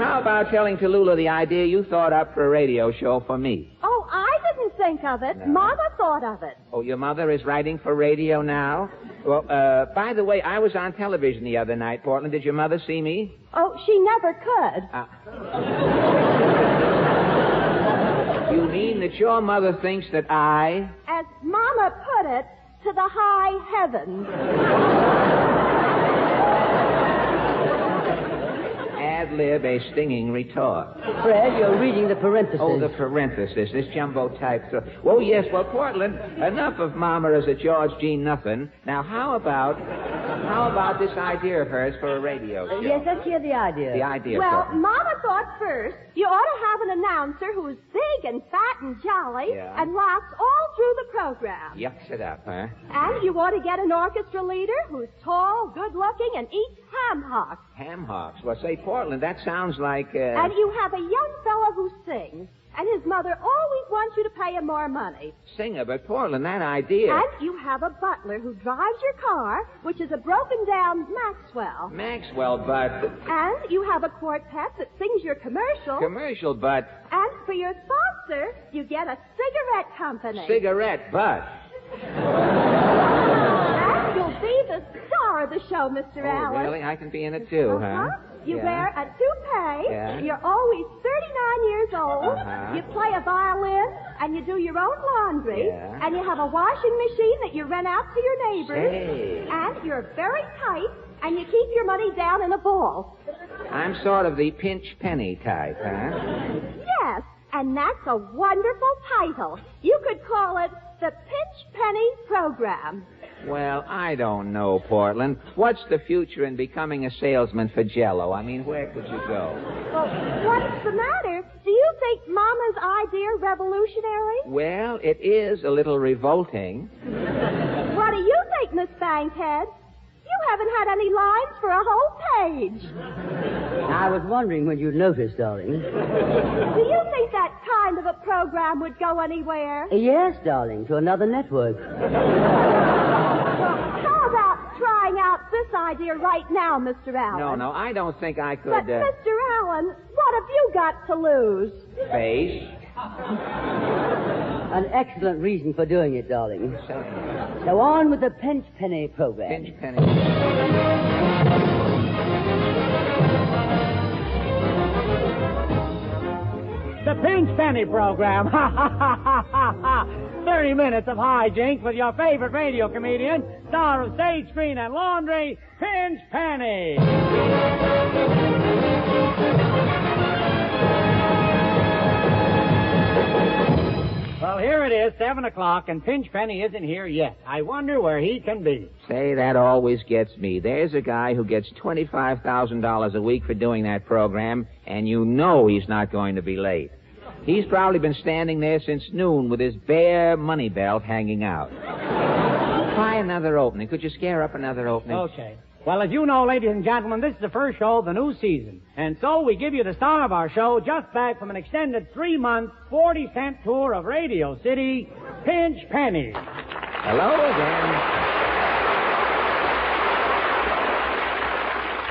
how about telling Tallulah the idea you thought up for a radio show for me? Oh, I didn't think of it. No. Mama thought of it. Oh, your mother is writing for radio now? Well, by the way, I was on television the other night, Portland. Did your mother see me? Oh, she never could. You mean that your mother thinks that I... As Mama put it, to the high heavens. Ad lib a stinging retort. Fred, you're reading the parentheses. Oh, the parenthesis, this jumbo type. Oh, yes, well, Portland, enough of Mama as a George G. Nothing. Now, how about this idea of hers for a radio show? Yes, let's hear the idea. The idea, Well, Portland. Mama thought first you ought to have an announcer who's big and fat and jolly and laughs all through the program. Yucks it up, huh? And you ought to get an orchestra leader who's tall, good-looking, and eats ham hocks. Ham hocks. Well, say, Portland, that sounds like... And you have a young fellow who sings. And his mother always wants you to pay him more money. Singer, but Portland, that idea... And you have a butler who drives your car, which is a broken-down Maxwell. Maxwell, but... And you have a quartet that sings your commercial. Commercial, but... And for your sponsor, you get a cigarette company. Cigarette butt. And you'll be the star of the show, Mr. Allen. Really? I can be in it, too, huh? You wear a toupee. Yeah. You're always 39 years old. You play a violin, and you do your own laundry. Yeah. And you have a washing machine that you rent out to your neighbors. Say. And you're very tight, and you keep your money down in a ball. I'm sort of the pinch penny type, huh? Yes, and that's a wonderful title. You could call it the Pinch Penny Program. Well, I don't know, Portland. What's the future in becoming a salesman for Jell-O? I mean, where could you go? Well, what's the matter? Do you think Mama's idea revolutionary? Well, it is a little revolting. What do you think, Miss Bankhead? You haven't had any lines for a whole page. I was wondering when you'd notice, darling. Do you think that kind of a program would go anywhere? Yes, darling, to another network. How about trying out this idea right now, Mr. Allen? No, I don't think I could, But, Mr. Allen, what have you got to lose? Face. An excellent reason for doing it, darling. So on with the Pinch Penny program. Pinch Penny. The Pinch Penny program. Ha, ha, ha, ha, ha, ha. 30 minutes of hijinks with your favorite radio comedian, star of stage, screen, and laundry, Pinch Penny. Well, here it is, 7 o'clock, and Pinch Penny isn't here yet. I wonder where he can be. Say, that always gets me. There's a guy who gets $25,000 a week for doing that program, and you know he's not going to be late. He's probably been standing there since noon with his bare money belt hanging out. Try another opening. Could you scare up another opening? Okay. Well, as you know, ladies and gentlemen, this is the first show of the new season. And so we give you the star of our show, just back from an extended 3-month, 40-cent tour of Radio City, Pinch Penny. Hello again.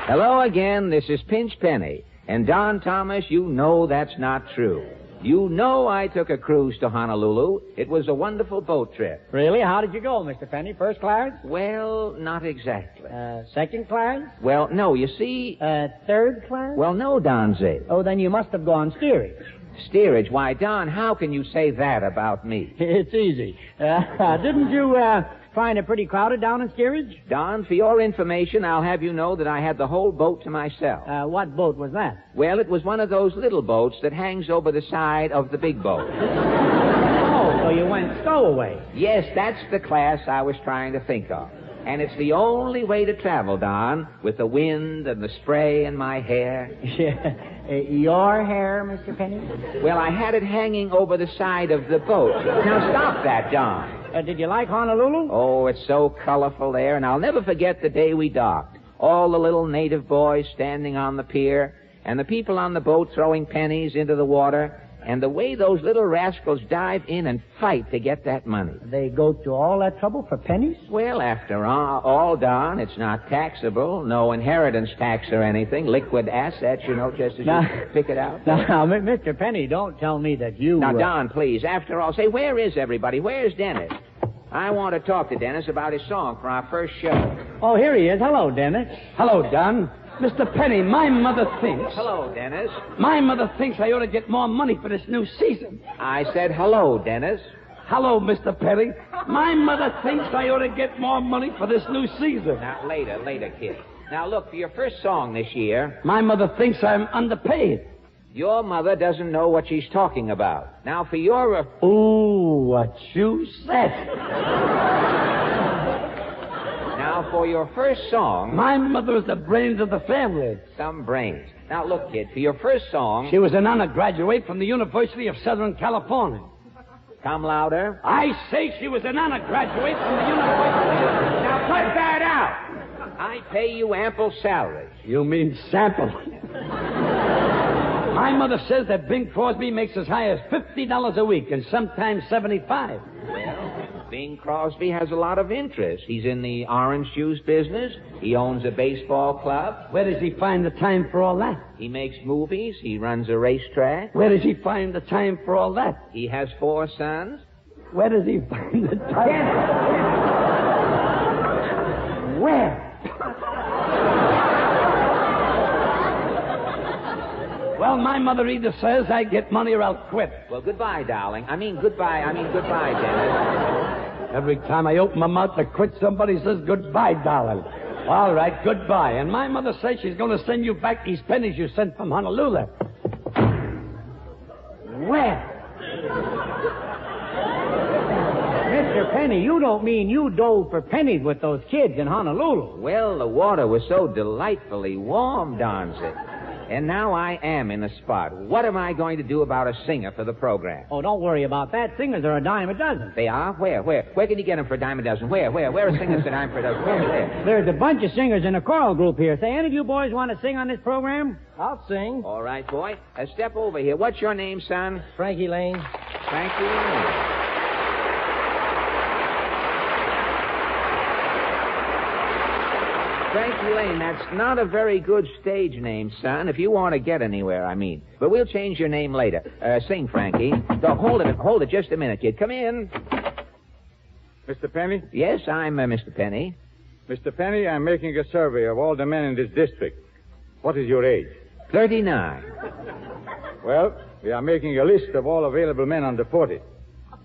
Hello again, this is Pinch Penny. And Don Thomas, you know that's not true. You know I took a cruise to Honolulu. It was a wonderful boat trip. Really? How did you go, Mr. Penny? First class? Well, not exactly. Second class? Well, no, you see... Third class? Well, no, Donze. Oh, then you must have gone steerage. Steerage? Why, Don, how can you say that about me? It's easy. Didn't you find it pretty crowded down in steerage? Don, for your information, I'll have you know that I had the whole boat to myself. What boat was that? Well, it was one of those little boats that hangs over the side of the big boat. Oh, so you went stowaway. Yes, that's the class I was trying to think of. And it's the only way to travel, Don, with the wind and the spray in my hair. Your hair, Mr. Penny? Well, I had it hanging over the side of the boat. Now, stop that, Don. Did you like Honolulu? Oh, it's so colorful there, and I'll never forget the day we docked. All the little native boys standing on the pier, and the people on the boat throwing pennies into the water, and the way those little rascals dive in and fight to get that money. They go to all that trouble for pennies? Well, after all, Don, it's not taxable, no inheritance tax or anything, liquid assets, you know, just as you pick it out. Now, Mr. Penny, don't tell me that you... Now, Don, please, after all, say, where is everybody? Where's Dennis? I want to talk to Dennis about his song for our first show. Oh, here he is. Hello, Dennis. Hello, Don. Mr. Penny, my mother thinks... Hello, Dennis. My mother thinks I ought to get more money for this new season. I said hello, Dennis. Hello, Mr. Penny. My mother thinks I ought to get more money for this new season. Now, later, kid. Now, look, for your first song this year... My mother thinks I'm underpaid. Your mother doesn't know what she's talking about. Now, for your... Ooh, what you said. Now, for your first song... My mother is the brains of the family. Some brains. Now, look, kid, for your first song... She was an undergraduate from the University of Southern California. Come louder. I say she was an undergraduate from the University... Now, cut that out. I pay you ample salary. You mean sample. My mother says that Bing Crosby makes as high as $50 a week and sometimes $75. Well, Bing Crosby has a lot of interest. He's in the orange juice business. He owns a baseball club. Where does he find the time for all that? He makes movies. He runs a racetrack. Where does he find the time for all that? He has 4 sons. Where does he find the time? Where? Well, my mother either says I get money or I'll quit. Well, goodbye, darling. Goodbye, Dennis. Every time I open my mouth to quit, somebody says goodbye, darling. All right, goodbye. And my mother says she's going to send you back these pennies you sent from Honolulu. Where? Mr. Mr. Penny, you don't mean you dove for pennies with those kids in Honolulu. Well, the water was so delightfully warm, Darnset. And now I am in the spot. What am I going to do about a singer for the program? Oh, don't worry about that. Singers are a dime a dozen. They are? Where? Where can you get them for a dime a dozen? Where are singers for a dime for a dozen? Where? There's a bunch of singers in a choral group here. Say, any of you boys want to sing on this program? I'll sing. All right, boy. Step over here. What's your name, son? Frankie Lane. Frankie Lane. Frankie Lane, that's not a very good stage name, son, if you want to get anywhere, I mean. But we'll change your name later. Sing, Frankie. So hold it just a minute, kid. Come in. Mr. Penny? Yes, I'm Mr. Penny. Mr. Penny, I'm making a survey of all the men in this district. What is your age? 39. Well, we are making a list of all available men under 40.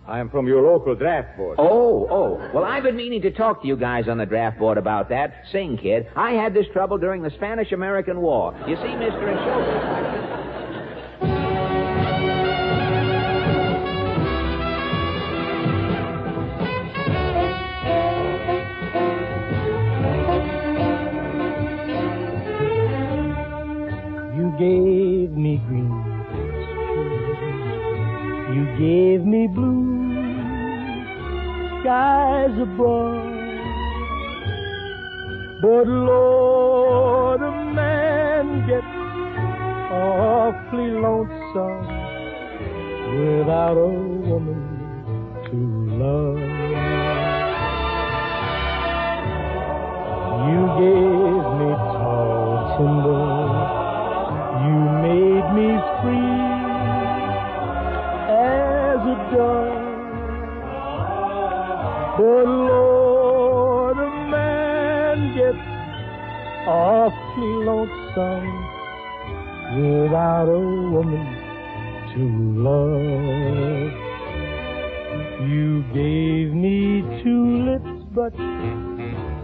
I am from your local draft board. Oh. Well, I've been meaning to talk to you guys on the draft board about that. Sing, kid. I had this trouble during the Spanish-American War. You see, Mr. and You gave me green. You gave me blue skies above. But Lord, a man gets awfully lonesome without a woman to love. You gave me tall timber. You made me free as a dove. But Lord, a man gets awfully lonesome without a woman to love. You gave me tulips, but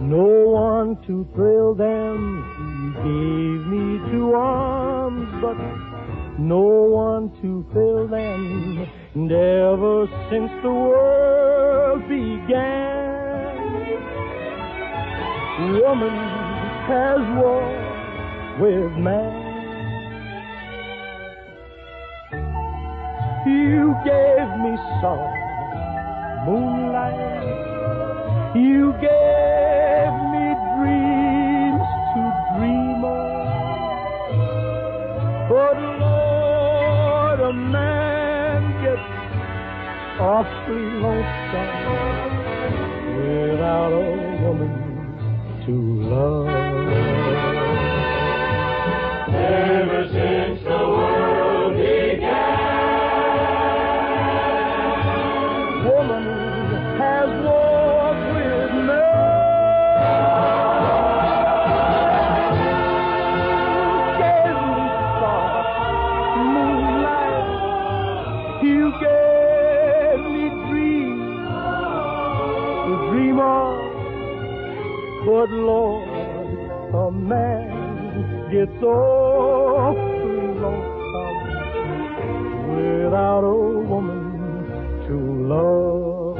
no one to thrill them. You gave me 2 arms, but no one to fill them. And ever since the world began, woman has war with man. You gave me soft moonlight. You gave me dreams to dream of. But Lord, a man gets awfully lonesome without a woman to love. Ever since the world began, woman has walked with but Lord, a man gets awfully lonesome without a woman to love.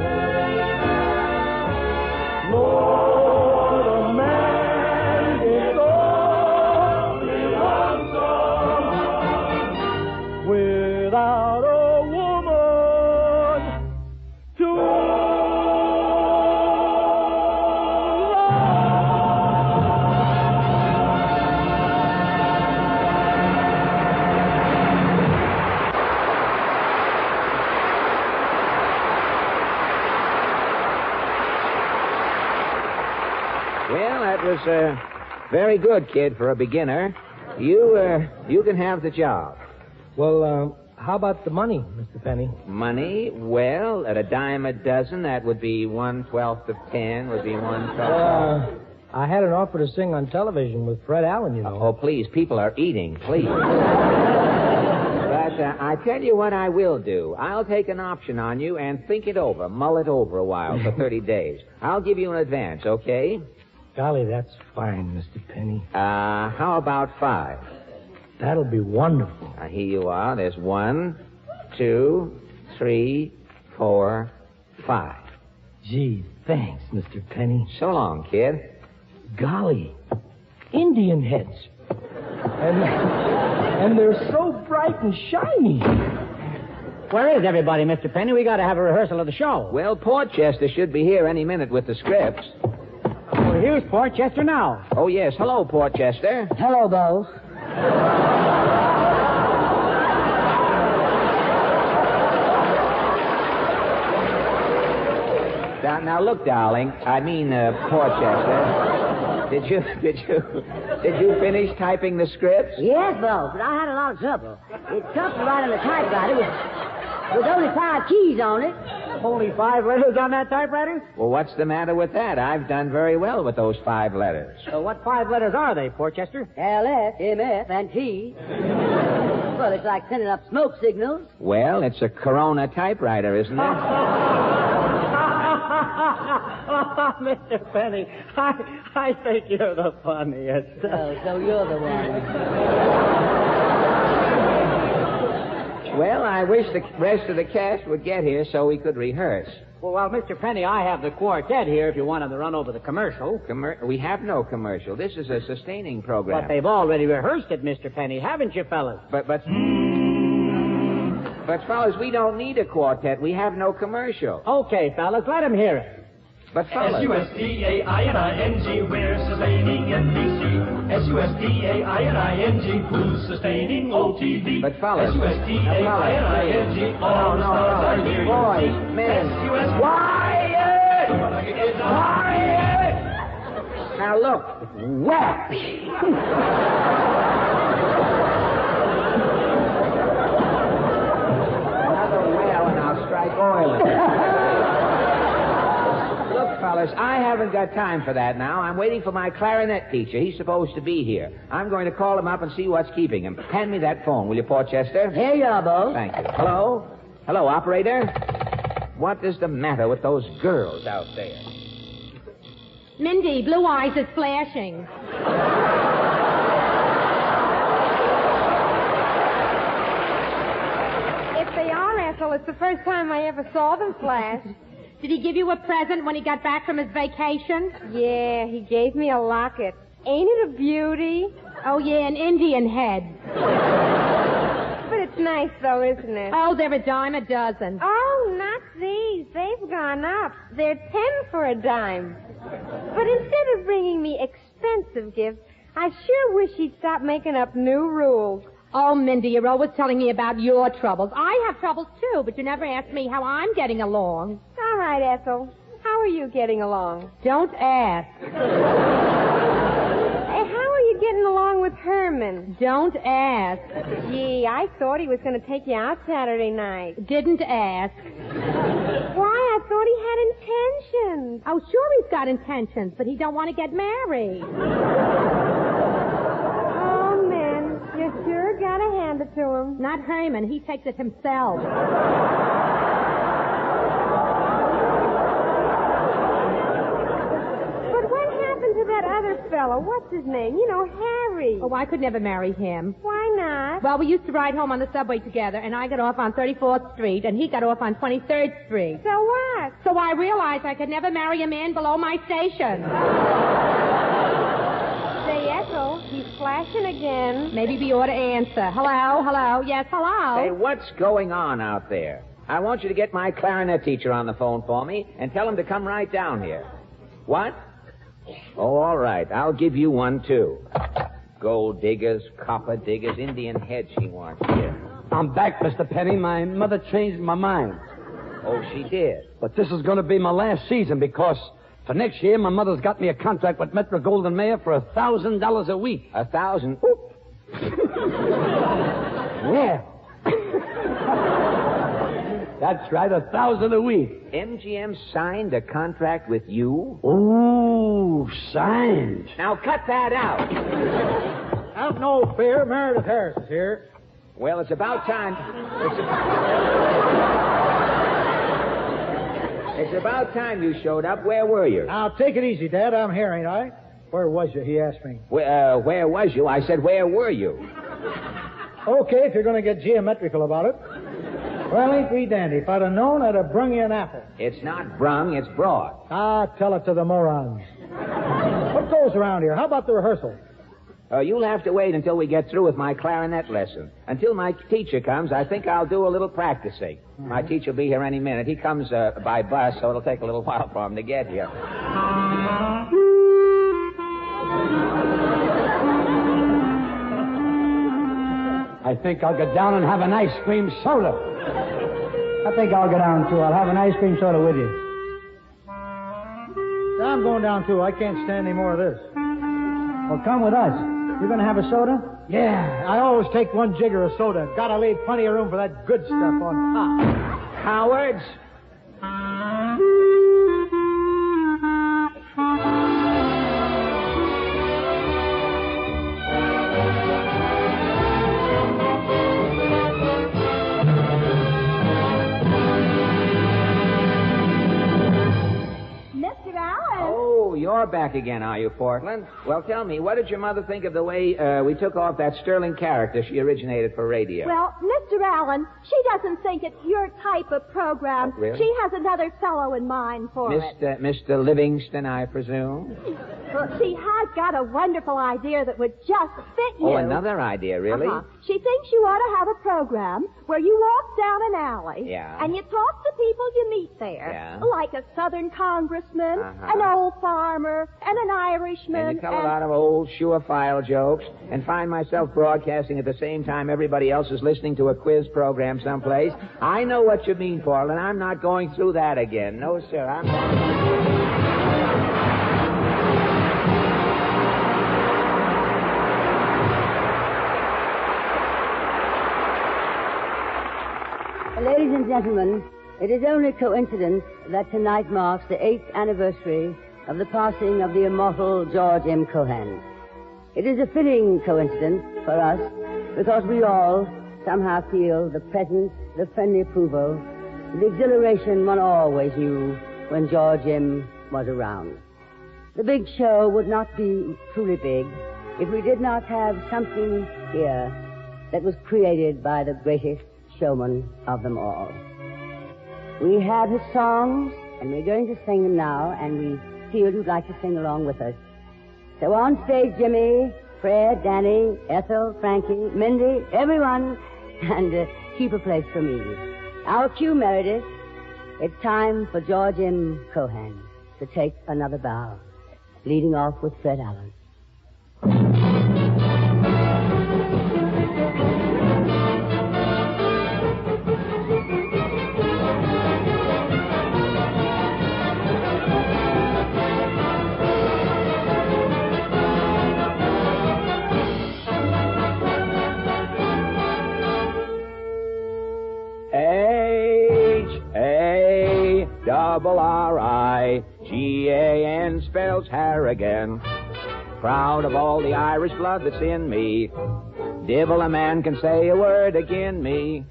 Lord, a man gets awfully lonesome without a woman to was very good, kid, for a beginner. You can have the job. Well, how about the money, Mr. Penny? Money? Well, at a dime a dozen, that would be 1/12 of 10, would be 1/12. I had an offer to sing on television with Fred Allen, you know. Oh, please, people are eating, please. But I tell you what I will do. I'll take an option on you and think it over, mull it over a while for 30 days. I'll give you an advance, okay? Golly, that's fine, Mr. Penny. How about 5? That'll be wonderful. Here you are. There's 1, 2, 3, 4, 5. Gee, thanks, Mr. Penny. So long, kid. Golly, Indian heads. And they're so bright and shiny. Where is everybody, Mr. Penny? We got to have a rehearsal of the show. Well, Portchester should be here any minute with the scripts. Well, here's Portchester now. Oh, yes. Hello, Portchester. Hello, Bo. Now, look, darling. I mean, Portchester. Did you finish typing the scripts? Yes, Bo, but I had a lot of trouble. It's tough to write on a typewriter with only 5 keys on it. Only 5 letters on that typewriter? Well, what's the matter with that? I've done very well with those 5 letters. So what 5 letters are they, Portchester? L, S, M, F, and T. Well, it's like sending up smoke signals. Well, it's a Corona typewriter, isn't it? Mr. Penny, I think you're the funniest. So you're the one. Well, I wish the rest of the cast would get here so we could rehearse. Well, Mr. Penny, I have the quartet here if you want them to run over the commercial. We have no commercial. This is a sustaining program. But they've already rehearsed it, Mr. Penny, haven't you, fellas? But, fellas, we don't need a quartet. We have no commercial. Okay, fellas, let them hear it. But, fellas... S-U-S-T-A-I-N-I-G, we're sustaining NBC. S-U-S-T-A-I-N-I-G, who's sustaining OTV. But, fellas... S-U-S-T-A-I-N-I-G, all no, stars are here. Boys, men... Quiet! Quiet! Now, look. Whap! Another well, and I'll strike oil in it. Look, fellas, I haven't got time for that now. I'm waiting for my clarinet teacher. He's supposed to be here. I'm going to call him up and see what's keeping him. Hand me that phone, will you, Portchester? Here you are, Bo. Thank you. Hello? Hello, operator? What is the matter with those girls out there? Mindy, Blue Eyes is flashing. If they are, Ethel, it's the first time I ever saw them flash. Did he give you a present when he got back from his vacation? Yeah, he gave me a locket. Ain't it a beauty? Oh, yeah, an Indian head. But it's nice, though, isn't it? Oh, they're a dime a dozen. Oh, not these. They've gone up. They're 10 for a dime. But instead of bringing me expensive gifts, I sure wish he'd stop making up new rules. Oh, Mindy, you're always telling me about your troubles. I have troubles, too, but you never ask me how I'm getting along. All right, Ethel. How are you getting along? Don't ask. How are you getting along with Herman? Don't ask. Gee, I thought he was going to take you out Saturday night. Didn't ask. Why? I thought he had intentions. Oh, sure he's got intentions, but he don't want to get married. Oh, men, you sure got to hand it to him. Not Herman. He takes it himself. That other fellow, what's his name? You know, Harry. Oh, I could never marry him. Why not? Well, we used to ride home on the subway together, and I got off on 34th Street, and he got off on 23rd Street. So what? So I realized I could never marry a man below my station. Say, Ethel, he's flashing again. Maybe we ought to answer. Hello, hello, yes, hello. Hey, what's going on out there? I want you to get my clarinet teacher on the phone for me and tell him to come right down here. What? Oh, all right. I'll give you one, too. Gold diggers, copper diggers, Indian heads she wants here. I'm back, Mr. Penny. My mother changed my mind. Oh, she did? But this is going to be my last season because for next year, my mother's got me a contract with Metro Goldwyn Mayer for $1,000 a week. 1,000? Yeah. That's right, 1,000 a week. MGM signed a contract with you? Ooh, signed. Now cut that out. Have no fear, Meredith Harris is here. Well, it's about time. It's about time you showed up. Where were you? Now, take it easy, Dad. I'm here, ain't I? Where was you? He asked me. Where was you? I said, where were you? Okay, if you're going to get geometrical about it. Well, ain't we dandy? If I'd have known, I'd have brung you an apple. It's not brung, it's brought. Ah, tell it to the morons. What goes around here? How about the rehearsal? You'll have to wait until we get through with my clarinet lesson. Until my teacher comes, I think I'll do a little practicing. My teacher will be here any minute. He comes by bus, so it'll take a little while for him to get here. I think I'll get down and have an ice cream soda. I think I'll go down, too. I'll have an ice cream soda with you. I'm going down, too. I can't stand any more of this. Well, come with us. You're going to have a soda? Yeah, I always take one jigger of soda. Gotta leave plenty of room for that good stuff on top. Cowards! Mr. Allen. Oh, you're back again, are you, Portland? Well, tell me, what did your mother think of the way we took off that sterling character she originated for radio? Well, Mr. Allen, she doesn't think it's your type of program. Oh, really? She has another fellow in mind for it. Mr. Livingston, I presume? Well, she has got a wonderful idea that would just fit you. Oh, another idea, really? She thinks you ought to have a program where you walk down an alley Yeah. and you talk to people you meet there, Yeah. like a Southern congressman, an old farmer, and an Irishman. And you tell a lot of old surefire jokes and find myself broadcasting at the same time everybody else is listening to a quiz program someplace. I know what you mean, Portland. I'm not going through that again. No, sir. I'm not. Ladies and gentlemen, it is only coincidence that tonight marks the 8th anniversary of the passing of the immortal George M. Cohan. It is a fitting coincidence for us because we all somehow feel the presence, the friendly approval, the exhilaration one always knew when George M. was around. The big show would not be truly big if we did not have something here that was created by the greatest showman of them all. We have his songs, and we're going to sing them now, and we feel you'd like to sing along with us. So on stage, Jimmy, Fred, Danny, Ethel, Frankie, Mindy, everyone, and keep a place for me. Our cue, Meredith. It's time for George M. Cohan to take another bow, leading off with Fred Allen. H-A-R-I-G-A-N spells Harrigan. Proud of all the Irish blood that's in me. Divil a man can say a word agin me.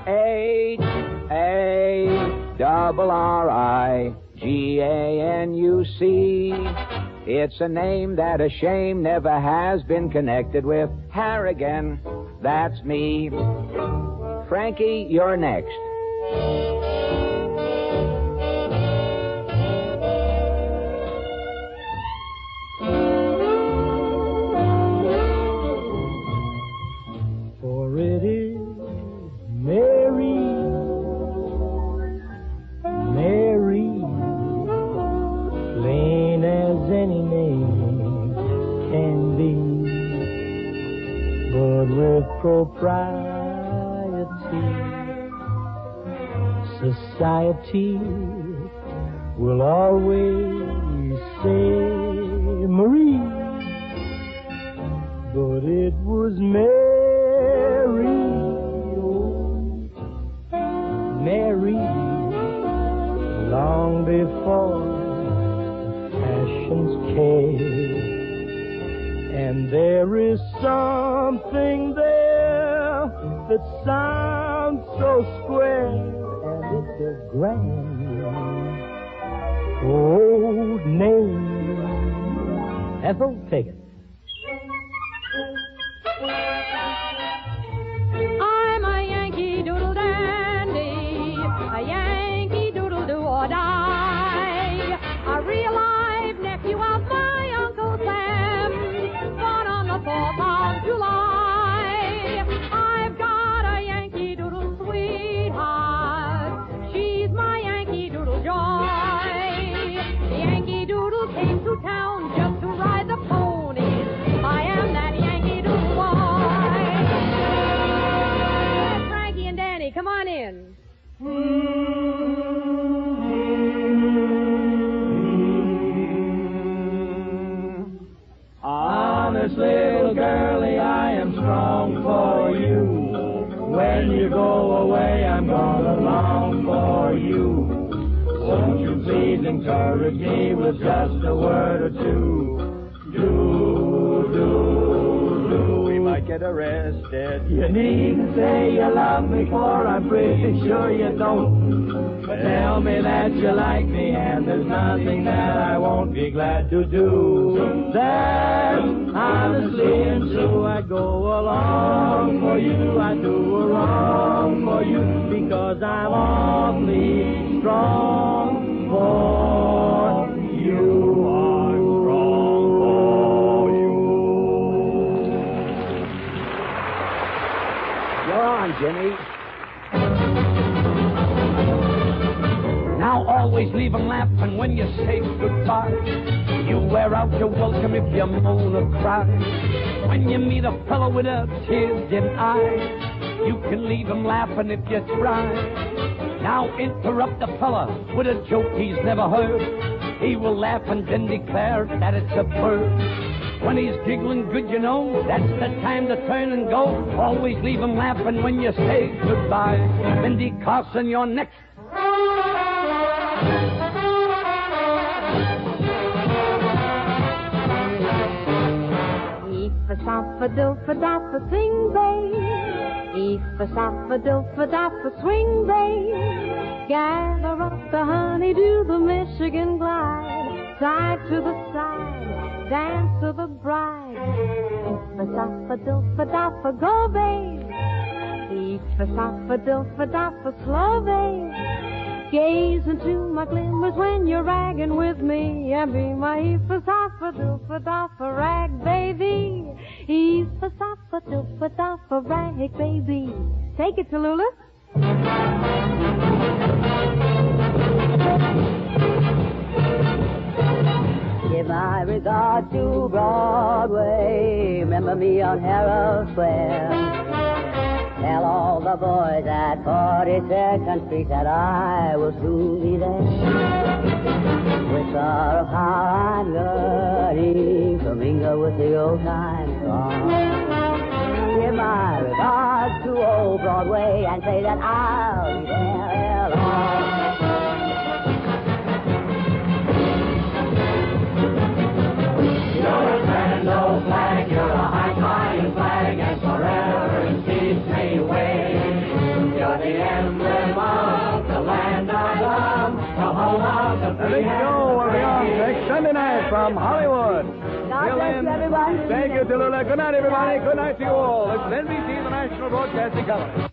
H-A-R-R-I-G-A-N, you see. It's a name that a shame never has been connected with. Harrigan, that's me. Frankie, you're next. For it is Mary, Mary, plain as any name can be, but with propriety, society will always say Marie, but it was Mary, oh, Mary, long before passions came. And there is something there that sounds so square, and it's a grand old name. Ethel, take it. I'm a Yankee Doodle Dandy. Jenny, come on in. Honest little girlie, I am strong for you. When you go away, I'm gonna long for you. Won't you please encourage me with just a word or two? We might get arrested. You needn't say you love me, for I'm pretty sure you don't. But tell me that you like me, and there's nothing that I won't be glad to do. That honestly and true, I go along for you. I do a wrong for you, because I'm awfully strong for you. I'm strong for you. You're on, Jimmy. Now always leave 'em laughing when you say goodbye. You wear out your welcome if you moan or cry. When you meet a fellow with a tears in eye, you can leave him laughing if you try. Now interrupt the fella with a joke he's never heard. He will laugh and then declare that it's absurd. When he's giggling good, you know, that's the time to turn and go. Always leave him laughing when you say goodbye. Mindy Carson, you're next. Eef-a-sop-a-dilf-a-dop-a, sing, babe. Eef-a-sop-a-dilf-a-dop-a, swing, babe. Gather up the honey, do the Michigan glide. Side to the side, dance to the bride. Eef-a-sop-a-dilf-a-dop-a, go, babe. Eef-a-sop-a-dilf-a-dop-a, slow, babe. Gaze into my glimmers when you're ragging with me, and be my eef-a-sop-a-doof-a-dop-a rag baby. Eef-a-sop-a-doof-a-dop-a rag baby. Take it, Tallulah. Give my regard to Broadway. Remember me on Herald Square. Tell all the boys at 42nd Street that I will soon be there. With sorrow how I'm yearning to mingle with the old time song. Give my regards to old Broadway and say that I'll be there long. You're a grand old flag, you're a high-flying flag, and forever it keeps me waving. You're the emblem of the land I love, the home of the free. Let's go. We'll be on next Sunday night from Hollywood. God bless you, everyone. Thank you, Tallulah. Good night, everybody. Good night to you all. This is NBC, the National Broadcasting Company.